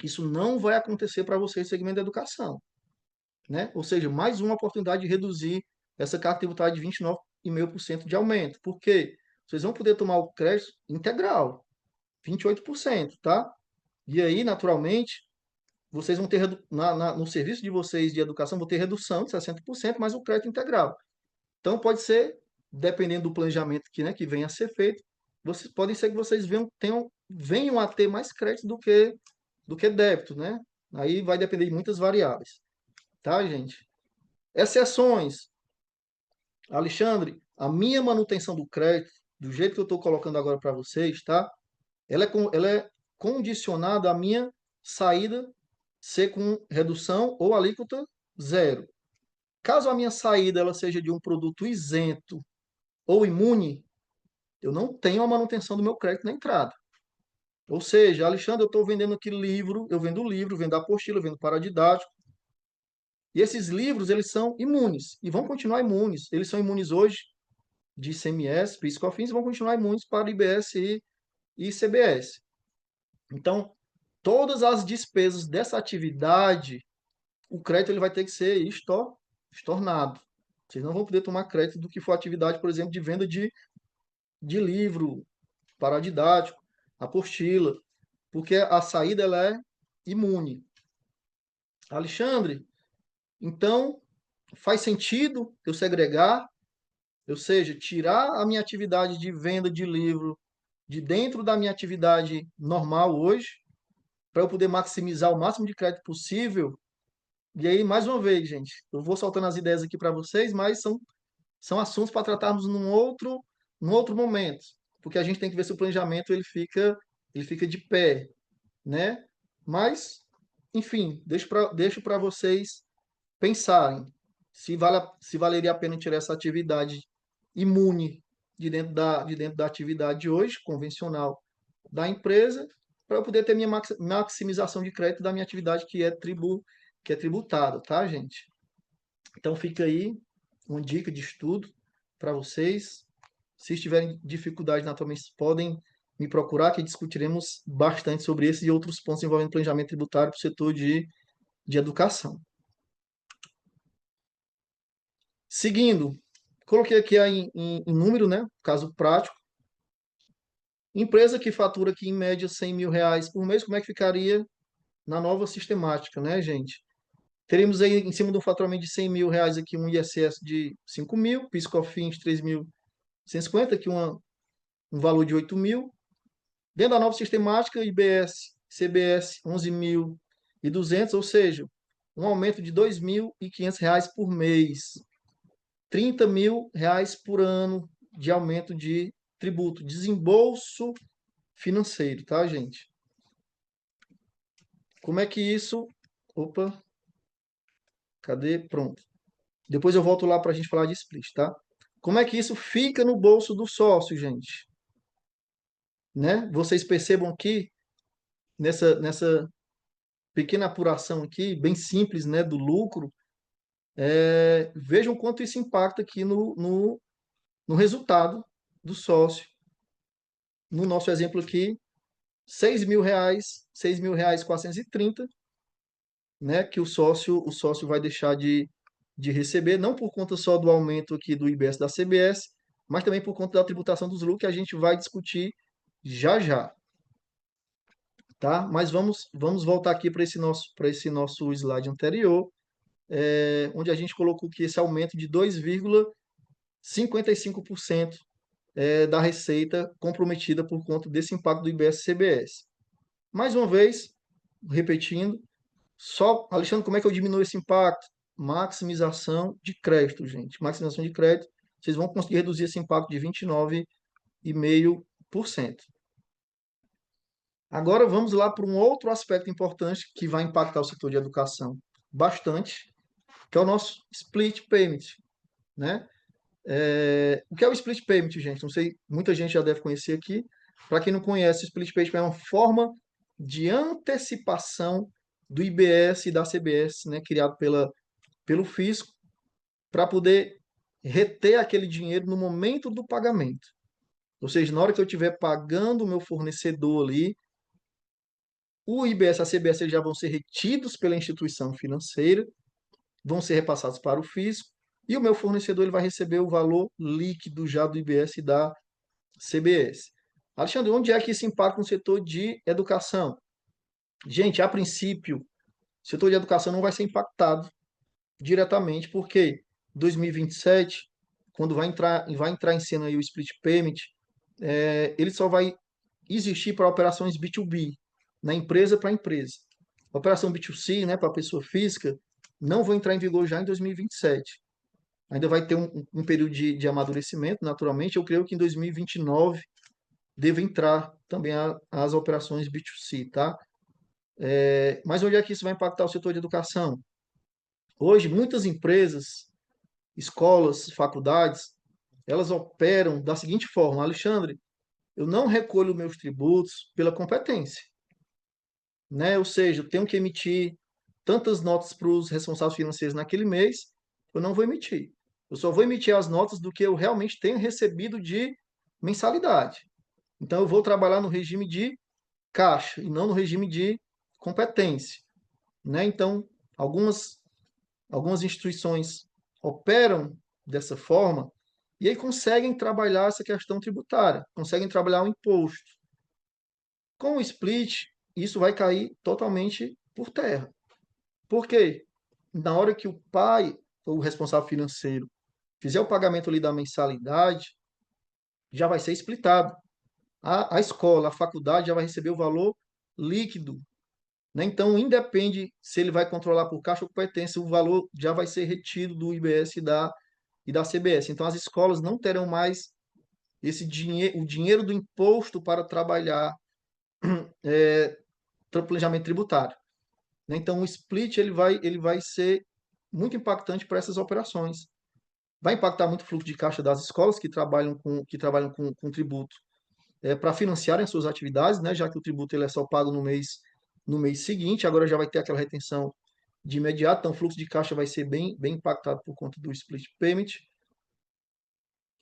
isso não vai acontecer para vocês no segmento da educação, né? Ou seja, mais uma oportunidade de reduzir essa carga tributária de 29,5% de aumento. Por quê? Vocês vão poder tomar o crédito integral, 28%, tá? E aí, naturalmente, vocês vão ter, no serviço de vocês de educação, vão ter redução de 60%, mas o crédito integral. Então, pode ser, dependendo do planejamento que venha a ser feito, podem ser que vocês venham a ter mais crédito do que débito, né? Aí vai depender de muitas variáveis, tá, gente? Exceções. Alexandre, a minha manutenção do crédito, do jeito que eu estou colocando agora para vocês, tá? Ela é condicionada à minha saída ser com redução ou alíquota zero. Caso a minha saída ela seja de um produto isento ou imune, eu não tenho a manutenção do meu crédito na entrada. Ou seja, Alexandre, eu estou vendendo aqui livro, eu vendo livro, vendo apostila, vendo paradidático, e esses livros, eles são imunes, e vão continuar imunes. Eles são imunes hoje de ICMS, PIS e COFINS, e vão continuar imunes para IBS e CBS. Então, todas as despesas dessa atividade, o crédito ele vai ter que ser estornado. Vocês não vão poder tomar crédito do que for atividade, por exemplo, de venda de livro, paradidático, apostila, porque a saída ela é imune. Alexandre, então faz sentido eu segregar, ou seja, tirar a minha atividade de venda de livro de dentro da minha atividade normal hoje, para eu poder maximizar o máximo de crédito possível. E aí, mais uma vez, gente, eu vou soltando as ideias aqui para vocês, mas são assuntos para tratarmos num outro momento, porque a gente tem que ver se o planejamento ele fica de pé, né? Mas, enfim, deixo para vocês pensarem se valeria a pena tirar essa atividade imune de dentro da atividade de hoje, convencional da empresa, para eu poder ter minha maximização de crédito da minha atividade que é tributada, tá, gente? Então fica aí uma dica de estudo para vocês. Se estiverem dificuldade naturalmente, podem me procurar, que discutiremos bastante sobre esse e outros pontos envolvendo planejamento tributário para o setor de educação. Seguindo, coloquei aqui em número, né? Caso prático. Empresa que fatura aqui em média R$ 100.000 por mês, como é que ficaria na nova sistemática, né, gente? Teríamos aí, em cima do faturamento de R$ 100.000 aqui, um ISS de 5.000, PIS/COFINS 3.150, aqui um valor de 8.000. Dentro da nova sistemática, IBS, CBS 11.200, ou seja, um aumento de R$ 2.500 por mês. R$ 30.000 por ano de aumento de tributo, desembolso financeiro, tá, gente? Como é que isso... Opa, cadê? Pronto. Depois eu volto lá para a gente falar de split, tá? Como é que isso fica no bolso do sócio, gente? Né? Vocês percebam aqui, nessa pequena apuração aqui, bem simples, né, do lucro, vejam quanto isso impacta aqui no resultado do sócio. No nosso exemplo aqui, R$ 6.000, R$ 6.430, né, que o sócio vai deixar de receber, não por conta só do aumento aqui do IBS da CBS, mas também por conta da tributação dos lucros, que a gente vai discutir já já, tá? Mas vamos voltar aqui para esse nosso slide anterior, onde a gente colocou que esse aumento de 2,55% da receita comprometida por conta desse impacto do IBS-CBS. Mais uma vez, repetindo, Alexandre, como é que eu diminuo esse impacto? Maximização de crédito, gente. Maximização de crédito, vocês vão conseguir reduzir esse impacto de 29,5%. Agora vamos lá para um outro aspecto importante que vai impactar o setor de educação bastante, que é o nosso split payment, né? O que é o split payment, gente? Não sei, muita gente já deve conhecer aqui. Para quem não conhece, o split payment é uma forma de antecipação do IBS e da CBS, né, criado pelo fisco, para poder reter aquele dinheiro no momento do pagamento. Ou seja, na hora que eu estiver pagando o meu fornecedor ali, o IBS e a CBS já vão ser retidos pela instituição financeira, vão ser repassados para o fisco, e o meu fornecedor ele vai receber o valor líquido já do IBS e da CBS. Alexandre, onde é que isso impacta no setor de educação? Gente, a princípio, o setor de educação não vai ser impactado diretamente, porque 2027, quando vai entrar em cena aí o split payment, ele só vai existir para operações B2B, na empresa para empresa. A operação B2C, né, para pessoa física, não vai entrar em vigor já em 2027. Ainda vai ter um período de amadurecimento, naturalmente. Eu creio que em 2029 deve entrar também as operações B2C, tá? Mas onde é que isso vai impactar o setor de educação? Hoje, muitas empresas, escolas, faculdades, elas operam da seguinte forma: Alexandre, eu não recolho meus tributos pela competência, né? Ou seja, eu tenho que emitir tantas notas para os responsáveis financeiros naquele mês, eu não vou emitir. Eu só vou emitir as notas do que eu realmente tenho recebido de mensalidade. Então, eu vou trabalhar no regime de caixa e não no regime de competência, né? Então, algumas, algumas instituições operam dessa forma e aí conseguem trabalhar essa questão tributária, conseguem trabalhar o imposto. Com o split, isso vai cair totalmente por terra. Por quê? Na hora que o pai, ou o responsável financeiro, fizer o pagamento ali da mensalidade, já vai ser splitado. A escola, a faculdade já vai receber o valor líquido, né? Então, independe se ele vai controlar por caixa ou competência, o valor já vai ser retido do IBS e da CBS. Então, as escolas não terão mais esse dinheiro, o dinheiro do imposto para trabalhar para o planejamento tributário, né? Então, o split ele vai ser muito impactante para essas operações. Vai impactar muito o fluxo de caixa das escolas que trabalham com tributo para financiarem as suas atividades, né? Já que o tributo ele é só pago no mês seguinte, agora já vai ter aquela retenção de imediato, então o fluxo de caixa vai ser bem impactado por conta do split payment.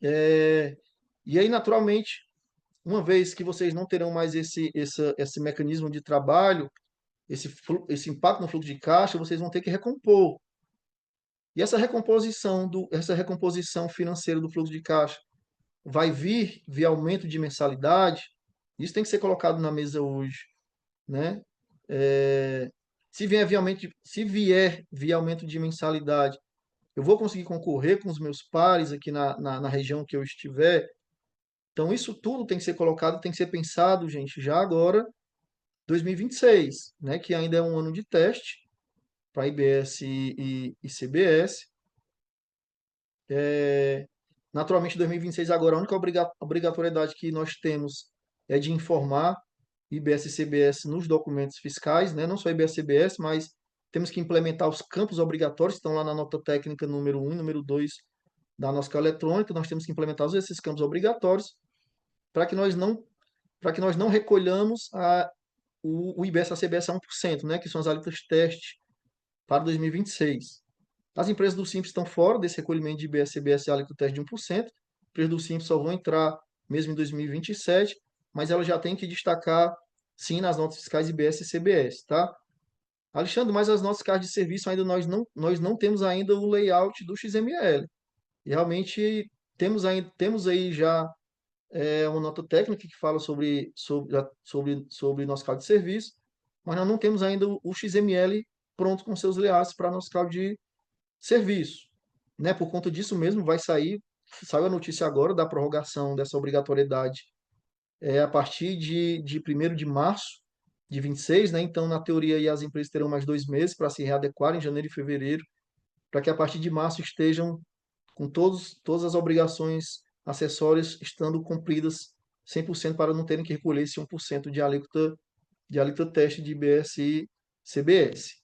E aí, naturalmente, uma vez que vocês não terão mais esse mecanismo de trabalho, esse impacto no fluxo de caixa, vocês vão ter que recompor. E essa recomposição financeira do fluxo de caixa vai vir via aumento de mensalidade. Isso tem que ser colocado na mesa hoje, né? É, se vier via aumento de mensalidade, eu vou conseguir concorrer com os meus pares aqui na região que eu estiver. Então, isso tudo tem que ser colocado, tem que ser pensado, gente, já agora, 2026, né? Que ainda é um ano de teste para IBS e CBS. Naturalmente, 2026 agora, a única obrigatoriedade que nós temos é de informar IBS e CBS nos documentos fiscais, né? Não só IBS e CBS, mas temos que implementar os campos obrigatórios, que estão lá na nota técnica número 1 e número 2 da nossa eletrônica. Nós temos que implementar esses campos obrigatórios para que nós não recolhamos o IBS e a CBS a 1%, né? Que são as alíquotas teste para 2026. As empresas do Simples estão fora desse recolhimento de IBS, CBS e alíquota teste de 1%. As empresas do Simples só vão entrar mesmo em 2027, mas elas já têm que destacar, sim, nas notas fiscais IBS e CBS, tá? Alexandre, mas as notas fiscais de serviço ainda nós não temos ainda o layout do XML. E realmente temos aí já uma nota técnica que fala sobre nosso cloud de serviço, mas nós não temos ainda o XML pronto com seus layouts para nosso cloud de serviço, né? Por conta disso mesmo, saiu a notícia agora da prorrogação dessa obrigatoriedade a partir de 1º de março de 26, né? Então, na teoria, aí, as empresas terão mais 2 meses para se readequar em janeiro e fevereiro, para que a partir de março estejam com todas as obrigações acessórias estando cumpridas 100% para não terem que recolher esse 1% de alíquota teste de IBS e CBS.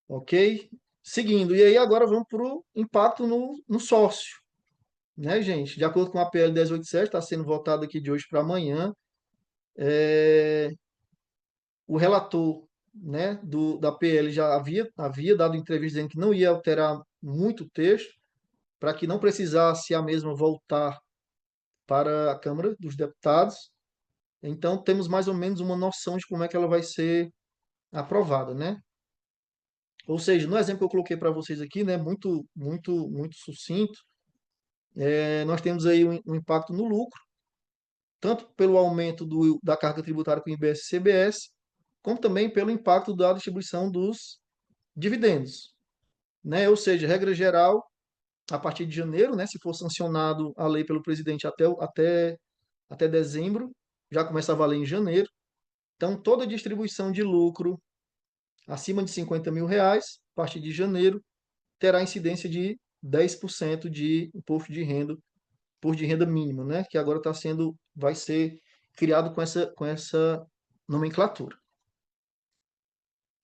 Ok? Seguindo, e aí agora vamos para o impacto no sócio, né, gente? De acordo com a PL 1087, está sendo votado aqui de hoje para amanhã, o relator, né, da PL já havia dado entrevista dizendo que não ia alterar muito o texto, para que não precisasse a mesma voltar para a Câmara dos Deputados. Então, temos mais ou menos uma noção de como é que ela vai ser aprovada, né? Ou seja, no exemplo que eu coloquei para vocês aqui, né, muito, muito, muito sucinto, nós temos aí um impacto no lucro, tanto pelo aumento da carga tributária com o IBS e CBS, como também pelo impacto da distribuição dos dividendos, né? Ou seja, regra geral, a partir de janeiro, né, se for sancionado a lei pelo presidente até dezembro, já começa a valer em janeiro. Então, toda distribuição de lucro acima de R$ 50.000, a partir de janeiro, terá incidência de 10% de imposto de renda, imposto de renda mínimo, né? Que agora vai ser criado com essa nomenclatura.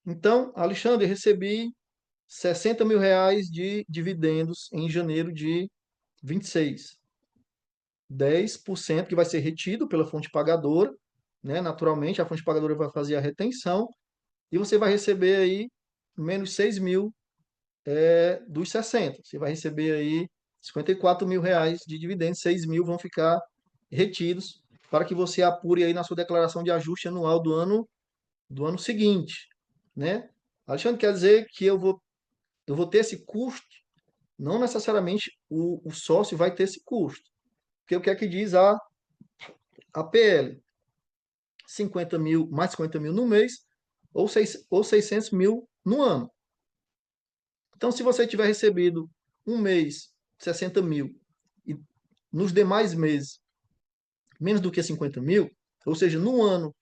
Então, Alexandre, recebi R$ 60.000 de dividendos em janeiro de 26. 10% que vai ser retido pela fonte pagadora, né? Naturalmente, a fonte pagadora vai fazer a retenção e você vai receber aí menos 6.000 dos 60. Você vai receber aí R$ 54.000 de dividendos, 6.000 vão ficar retidos para que você apure aí na sua declaração de ajuste anual do ano seguinte, né? Alexandre, quer dizer que eu vou ter esse custo? Não necessariamente o sócio vai ter esse custo. Porque o que é que diz a PL? 50.000, mais 50.000 no mês, ou 600.000 no ano. Então, se você tiver recebido um mês 60.000 e nos demais meses menos do que 50.000, ou seja, no ano,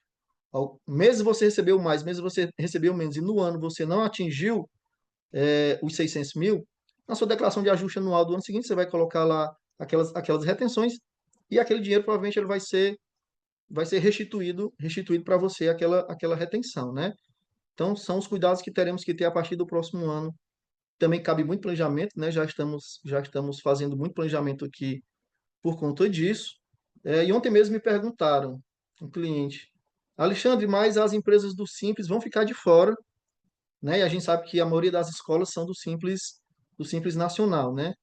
meses você recebeu mais, meses você recebeu menos, e no ano você não atingiu os 600.000, na sua declaração de ajuste anual do ano seguinte, você vai colocar lá aquelas retenções e aquele dinheiro provavelmente ele vai ser restituído para você aquela retenção, né? Então, são os cuidados que teremos que ter a partir do próximo ano. Também cabe muito planejamento, né? Já estamos fazendo muito planejamento aqui por conta disso. E ontem mesmo me perguntaram, um cliente, Alexandre, mas as empresas do Simples vão ficar de fora, né? E a gente sabe que a maioria das escolas são do Simples Nacional, né?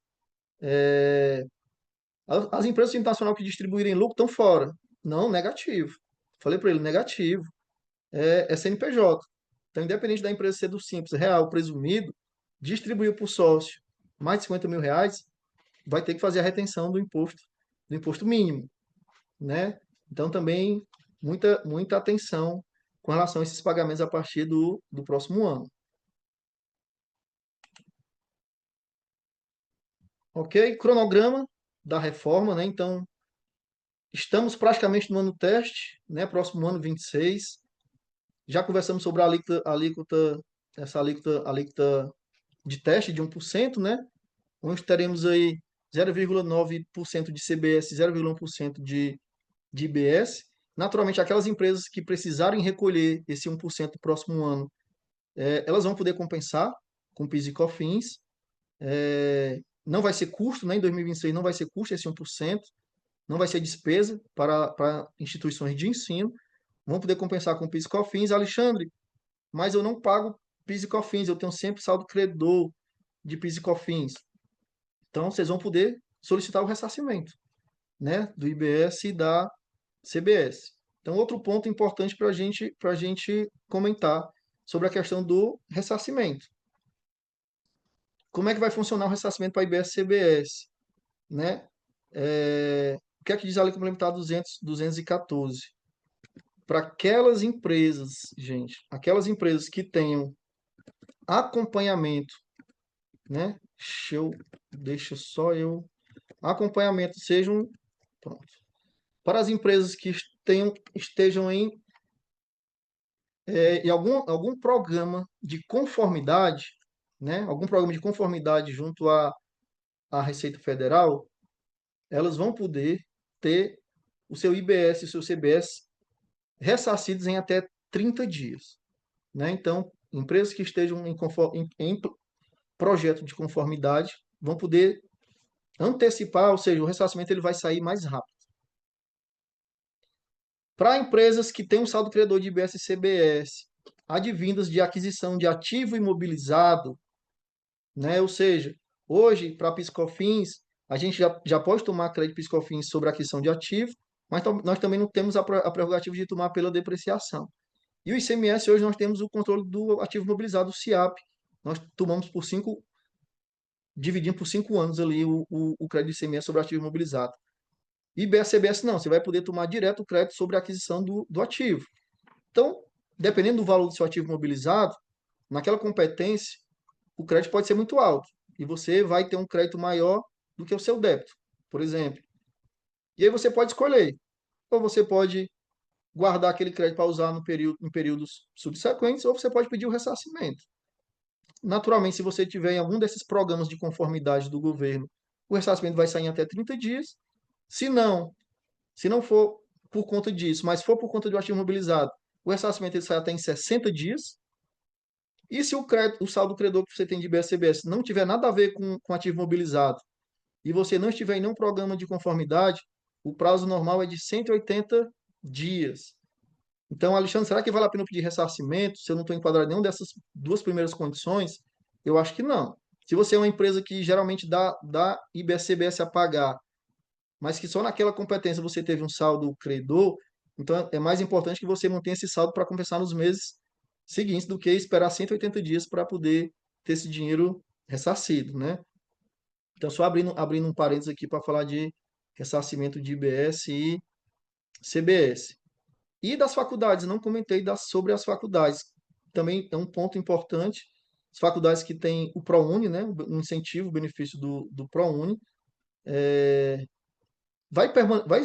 As empresas do Simples Nacional que distribuírem lucro estão fora. Não, negativo. Falei para ele, negativo. É CNPJ. Então, independente da empresa ser do Simples, real, presumido, distribuiu para o sócio mais de R$ 50.000, vai ter que fazer a retenção do imposto mínimo, né? Então, também, muita atenção com relação a esses pagamentos a partir do próximo ano. Ok? Cronograma da reforma, né? Então, estamos praticamente no ano teste, né? Próximo ano 26. Já conversamos sobre a alíquota de teste de 1%, né? Onde teremos aí 0,9% de CBS, 0,1% de IBS. Naturalmente, aquelas empresas que precisarem recolher esse 1% no próximo ano, elas vão poder compensar com PIS e COFINS. Não vai ser custo, né? Em 2026 não vai ser custo esse 1%, não vai ser despesa para instituições de ensino, vão poder compensar com PIS e COFINS. Alexandre, mas eu não pago PIS e COFINS, eu tenho sempre saldo credor de PIS e COFINS. Então, vocês vão poder solicitar o ressarcimento, né, do IBS e da CBS. Então, outro ponto importante para a gente comentar sobre a questão do ressarcimento. Como é que vai funcionar o ressarcimento para IBS e CBS? Né? O que é que diz a Lei Complementar 214? Para aquelas empresas, gente, aquelas empresas que tenham acompanhamento, né? Deixa só eu. Acompanhamento sejam. Pronto. Para as empresas que estejam em algum programa de conformidade, né? Algum programa de conformidade junto à Receita Federal, elas vão poder ter o seu IBS e o seu CBS ressarcidos em até 30 dias. Né? Então, empresas que estejam em projeto de conformidade vão poder antecipar, ou seja, o ressarcimento ele vai sair mais rápido. Para empresas que têm um saldo credor de IBS e CBS, advindas de aquisição de ativo imobilizado, né? Ou seja, hoje, para PIS/COFINS, a gente já pode tomar crédito PIS/COFINS sobre a aquisição de ativo, mas nós também não temos a prerrogativa de tomar pela depreciação. E o ICMS, hoje nós temos o controle do ativo imobilizado, o SIAP. Nós tomamos dividindo por 5 anos ali o crédito de ICMS sobre o ativo imobilizado. E BSCBS não, você vai poder tomar direto o crédito sobre a aquisição do ativo. Então, dependendo do valor do seu ativo imobilizado, naquela competência, o crédito pode ser muito alto. E você vai ter um crédito maior do que o seu débito, por exemplo. E aí você pode escolher. Ou você pode guardar aquele crédito para usar em períodos subsequentes, ou você pode pedir o ressarcimento. Naturalmente, se você tiver em algum desses programas de conformidade do governo, o ressarcimento vai sair em até 30 dias. Se não for por conta disso, mas for por conta do ativo imobilizado, o ressarcimento ele sai até em 60 dias. E se o saldo credor que você tem de IBS-CBS não tiver nada a ver com ativo imobilizado e você não estiver em nenhum programa de conformidade, o prazo normal é de 180 dias. Então, Alexandre, será que vale a pena eu pedir ressarcimento se eu não estou enquadrado em nenhuma dessas duas primeiras condições? Eu acho que não. Se você é uma empresa que geralmente dá IBS-CBS a pagar, mas que só naquela competência você teve um saldo credor, então é mais importante que você mantenha esse saldo para compensar nos meses seguintes do que esperar 180 dias para poder ter esse dinheiro ressarcido, né? Então, só abrindo um parênteses aqui para falar de ressarcimento de IBS e CBS. E das faculdades, não comentei sobre as faculdades. Também é um ponto importante. As faculdades que têm o ProUni, né, o incentivo, o benefício do ProUni, vai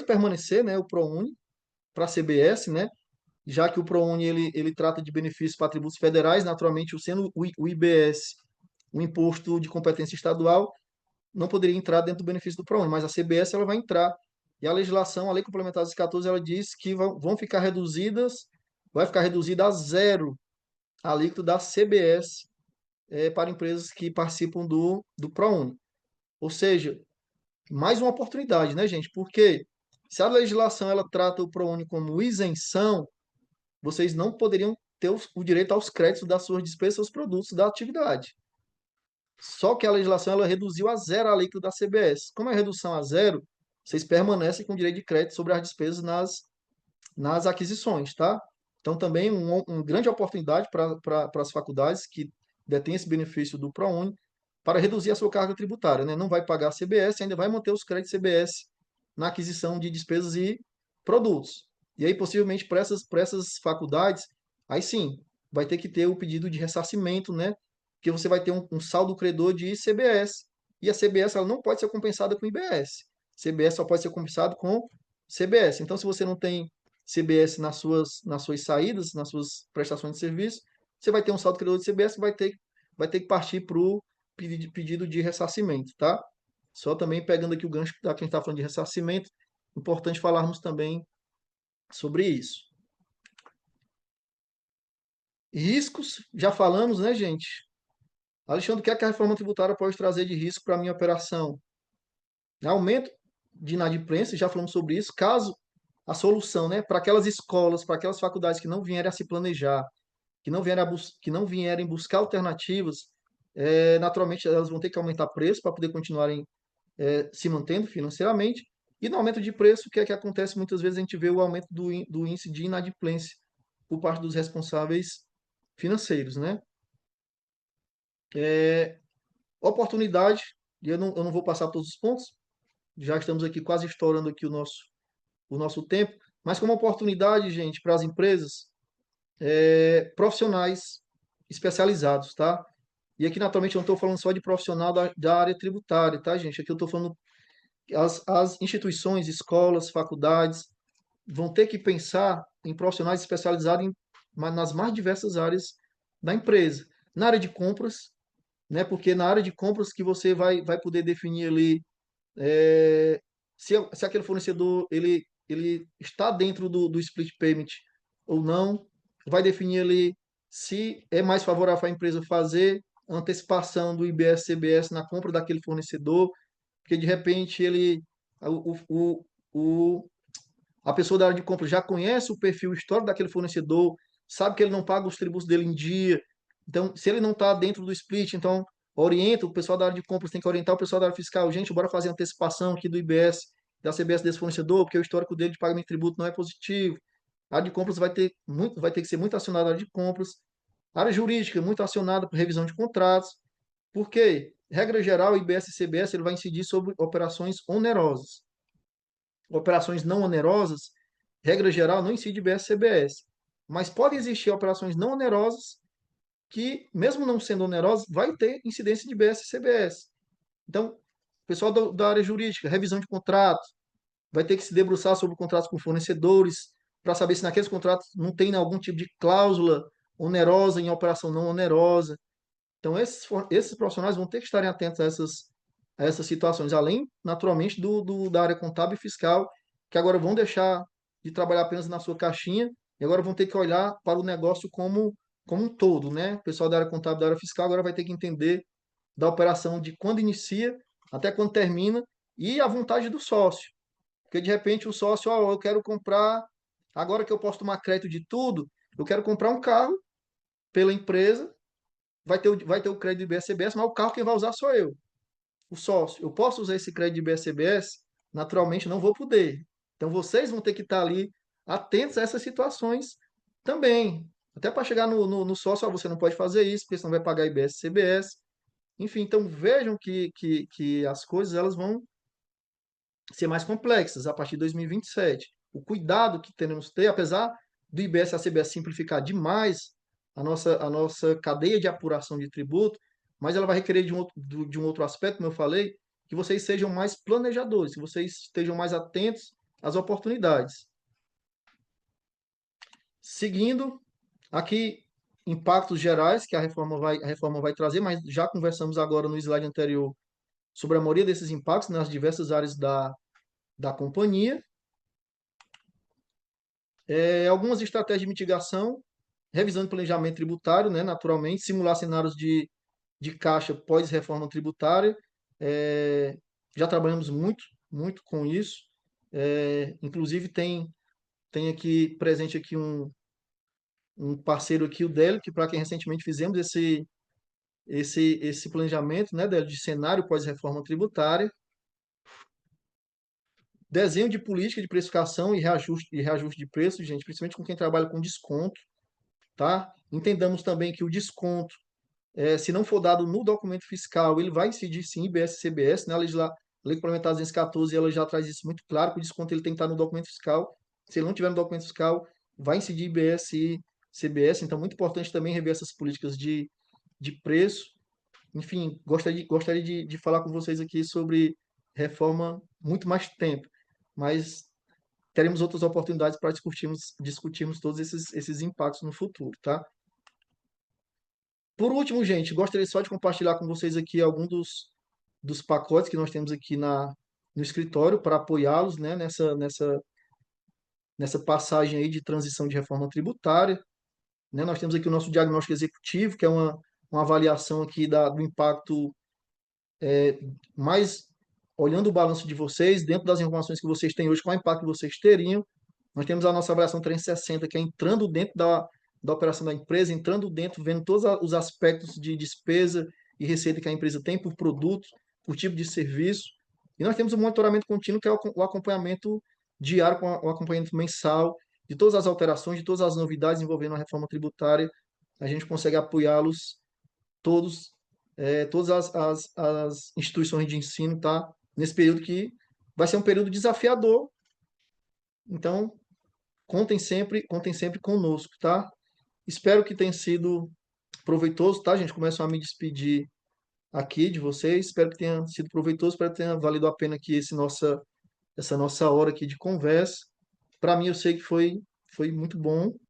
permanecer, né, o ProUni para a CBS, né, já que o ProUni ele trata de benefícios para tributos federais, naturalmente, sendo o IBS o imposto de competência estadual, não poderia entrar dentro do benefício do ProUni, mas a CBS ela vai entrar. E a legislação, a Lei Complementar 214, ela diz que vão ficar reduzidas, vai ficar reduzida a zero a alíquota da CBS para empresas que participam do ProUni. Ou seja, mais uma oportunidade, né, gente? Porque se a legislação ela trata o ProUni como isenção, vocês não poderiam ter o direito aos créditos das suas despesas, seus produtos da atividade. Só que a legislação ela reduziu a zero a alíquota da CBS. Como é redução a zero, vocês permanecem com direito de crédito sobre as despesas nas aquisições, tá? Então, também uma grande oportunidade para as faculdades que detêm esse benefício do ProUni para reduzir a sua carga tributária, né? Não vai pagar a CBS, ainda vai manter os créditos CBS na aquisição de despesas e produtos. E aí, possivelmente, para essas faculdades, aí sim, vai ter que ter o pedido de ressarcimento, né? Porque você vai ter um saldo credor de CBS. E a CBS ela não pode ser compensada com IBS. CBS só pode ser compensado com CBS. Então, se você não tem CBS nas suas saídas, nas suas prestações de serviço, você vai ter um saldo credor de CBS que vai ter que partir para o pedido de ressarcimento, tá? Só também pegando aqui o gancho da quem está falando de ressarcimento, importante falarmos também sobre isso. Riscos, já falamos, né, gente? Alexandre, o que é que a reforma tributária pode trazer de risco para a minha operação? Aumento de inadimplência, já falamos sobre isso. Caso a solução, né, para aquelas escolas, para aquelas faculdades que não vierem a se planejar, que não vierem buscar alternativas, naturalmente elas vão ter que aumentar preço para poder continuarem se mantendo financeiramente. E no aumento de preço, o que é que acontece? Muitas vezes a gente vê o aumento do índice de inadimplência por parte dos responsáveis financeiros, né? Oportunidade, e eu não vou passar todos os pontos, já estamos aqui quase estourando aqui o nosso tempo, mas como oportunidade, gente, para as empresas, profissionais especializados, tá? E aqui, naturalmente, eu não estou falando só de profissional da área tributária, tá, gente? Aqui eu estou falando que as instituições, escolas, faculdades vão ter que pensar em profissionais especializados nas mais diversas áreas da empresa. Na área de compras, né? Porque na área de compras que você vai poder definir ali se aquele fornecedor ele está dentro do split payment ou não, vai definir ali se é mais favorável à empresa fazer antecipação do IBS-CBS na compra daquele fornecedor, porque de repente o, a pessoa da área de compra já conhece o perfil histórico daquele fornecedor, sabe que ele não paga os tributos dele em dia. Então, se ele não está dentro do split, então orienta o pessoal da área de compras, tem que orientar o pessoal da área fiscal. Gente, bora fazer antecipação aqui do IBS, da CBS desse fornecedor, porque o histórico dele de pagamento de tributo não é positivo. A área de compras vai ter que ser muito acionada a área de compras. A área jurídica, muito acionada por revisão de contratos. Por quê? Regra geral, o IBS e CBS ele vai incidir sobre operações onerosas. Operações não onerosas, regra geral, não incide IBS e CBS. Mas podem existir operações não onerosas que, mesmo não sendo onerosas, vai ter incidência de IBS e CBS. Então, pessoal da área jurídica, revisão de contrato, vai ter que se debruçar sobre contratos com fornecedores, para saber se naqueles contratos não tem algum tipo de cláusula onerosa em operação não onerosa. Então, esses profissionais vão ter que estarem atentos a essas situações, além, naturalmente, da área contábil e fiscal, que agora vão deixar de trabalhar apenas na sua caixinha e agora vão ter que olhar para o negócio como um todo, né? O pessoal da área contábil, da área fiscal, agora vai ter que entender da operação de quando inicia até quando termina e a vontade do sócio. Porque de repente o sócio, ó, eu quero comprar, agora que eu posso tomar crédito de tudo, eu quero comprar um carro pela empresa, vai ter o crédito de BSBS, mas o carro quem vai usar sou eu, o sócio. Eu posso usar esse crédito de BSBS? Naturalmente não vou poder. Então vocês vão ter que estar ali atentos a essas situações também. Até para chegar no sócio, ó, você não pode fazer isso, porque senão vai pagar IBS, CBS. Enfim, então vejam que as coisas elas vão ser mais complexas a partir de 2027. O cuidado que teremos que ter, apesar do IBS e a CBS simplificar demais a nossa cadeia de apuração de tributo, mas ela vai requerer de um outro aspecto, como eu falei, que vocês sejam mais planejadores, que vocês estejam mais atentos às oportunidades. Seguindo, aqui, impactos gerais que a reforma vai trazer, mas já conversamos agora no slide anterior sobre a maioria desses impactos nas diversas áreas da companhia. Algumas estratégias de mitigação, revisão de planejamento tributário, né, naturalmente, simular cenários de caixa pós-reforma tributária. É, já trabalhamos muito, muito com isso. Inclusive, tem aqui presente aqui um parceiro aqui, o Délio, que para quem recentemente fizemos esse planejamento, né, Délio, de cenário pós-reforma tributária. Desenho de política de precificação e reajuste de preço, gente, principalmente com quem trabalha com desconto, tá? Entendamos também que o desconto, se não for dado no documento fiscal, ele vai incidir sim IBS e CBS, né? A Lei Complementar 214, ela já traz isso muito claro, que o desconto ele tem que estar no documento fiscal. Se ele não tiver no documento fiscal, vai incidir IBS e CBS. Então, muito importante também rever essas políticas de preço. Enfim, gostaria de falar com vocês aqui sobre reforma muito mais tempo, mas teremos outras oportunidades para discutirmos todos esses impactos no futuro, tá? Por último, gente, gostaria só de compartilhar com vocês aqui alguns dos pacotes que nós temos aqui no escritório para apoiá-los, né, nessa passagem aí de transição de reforma tributária, né? Nós temos aqui o nosso diagnóstico executivo, que é uma avaliação aqui do impacto, mais olhando o balanço de vocês, dentro das informações que vocês têm hoje, qual impacto vocês teriam. Nós temos a nossa avaliação 360, que é entrando dentro da operação da empresa, entrando dentro, vendo todos os aspectos de despesa e receita que a empresa tem por produto, por tipo de serviço. E nós temos o monitoramento contínuo, que é o acompanhamento diário, o acompanhamento mensal de todas as alterações, de todas as novidades envolvendo a reforma tributária. A gente consegue apoiá-los todos, todas as instituições de ensino, tá? Nesse período que vai ser um período desafiador. Então, contem sempre conosco, tá? Espero que tenha sido proveitoso, tá, gente? Começo a me despedir aqui de vocês. Espero que tenha sido proveitoso, espero que tenha valido a pena aqui essa nossa hora aqui de conversa. Para mim, eu sei que foi muito bom.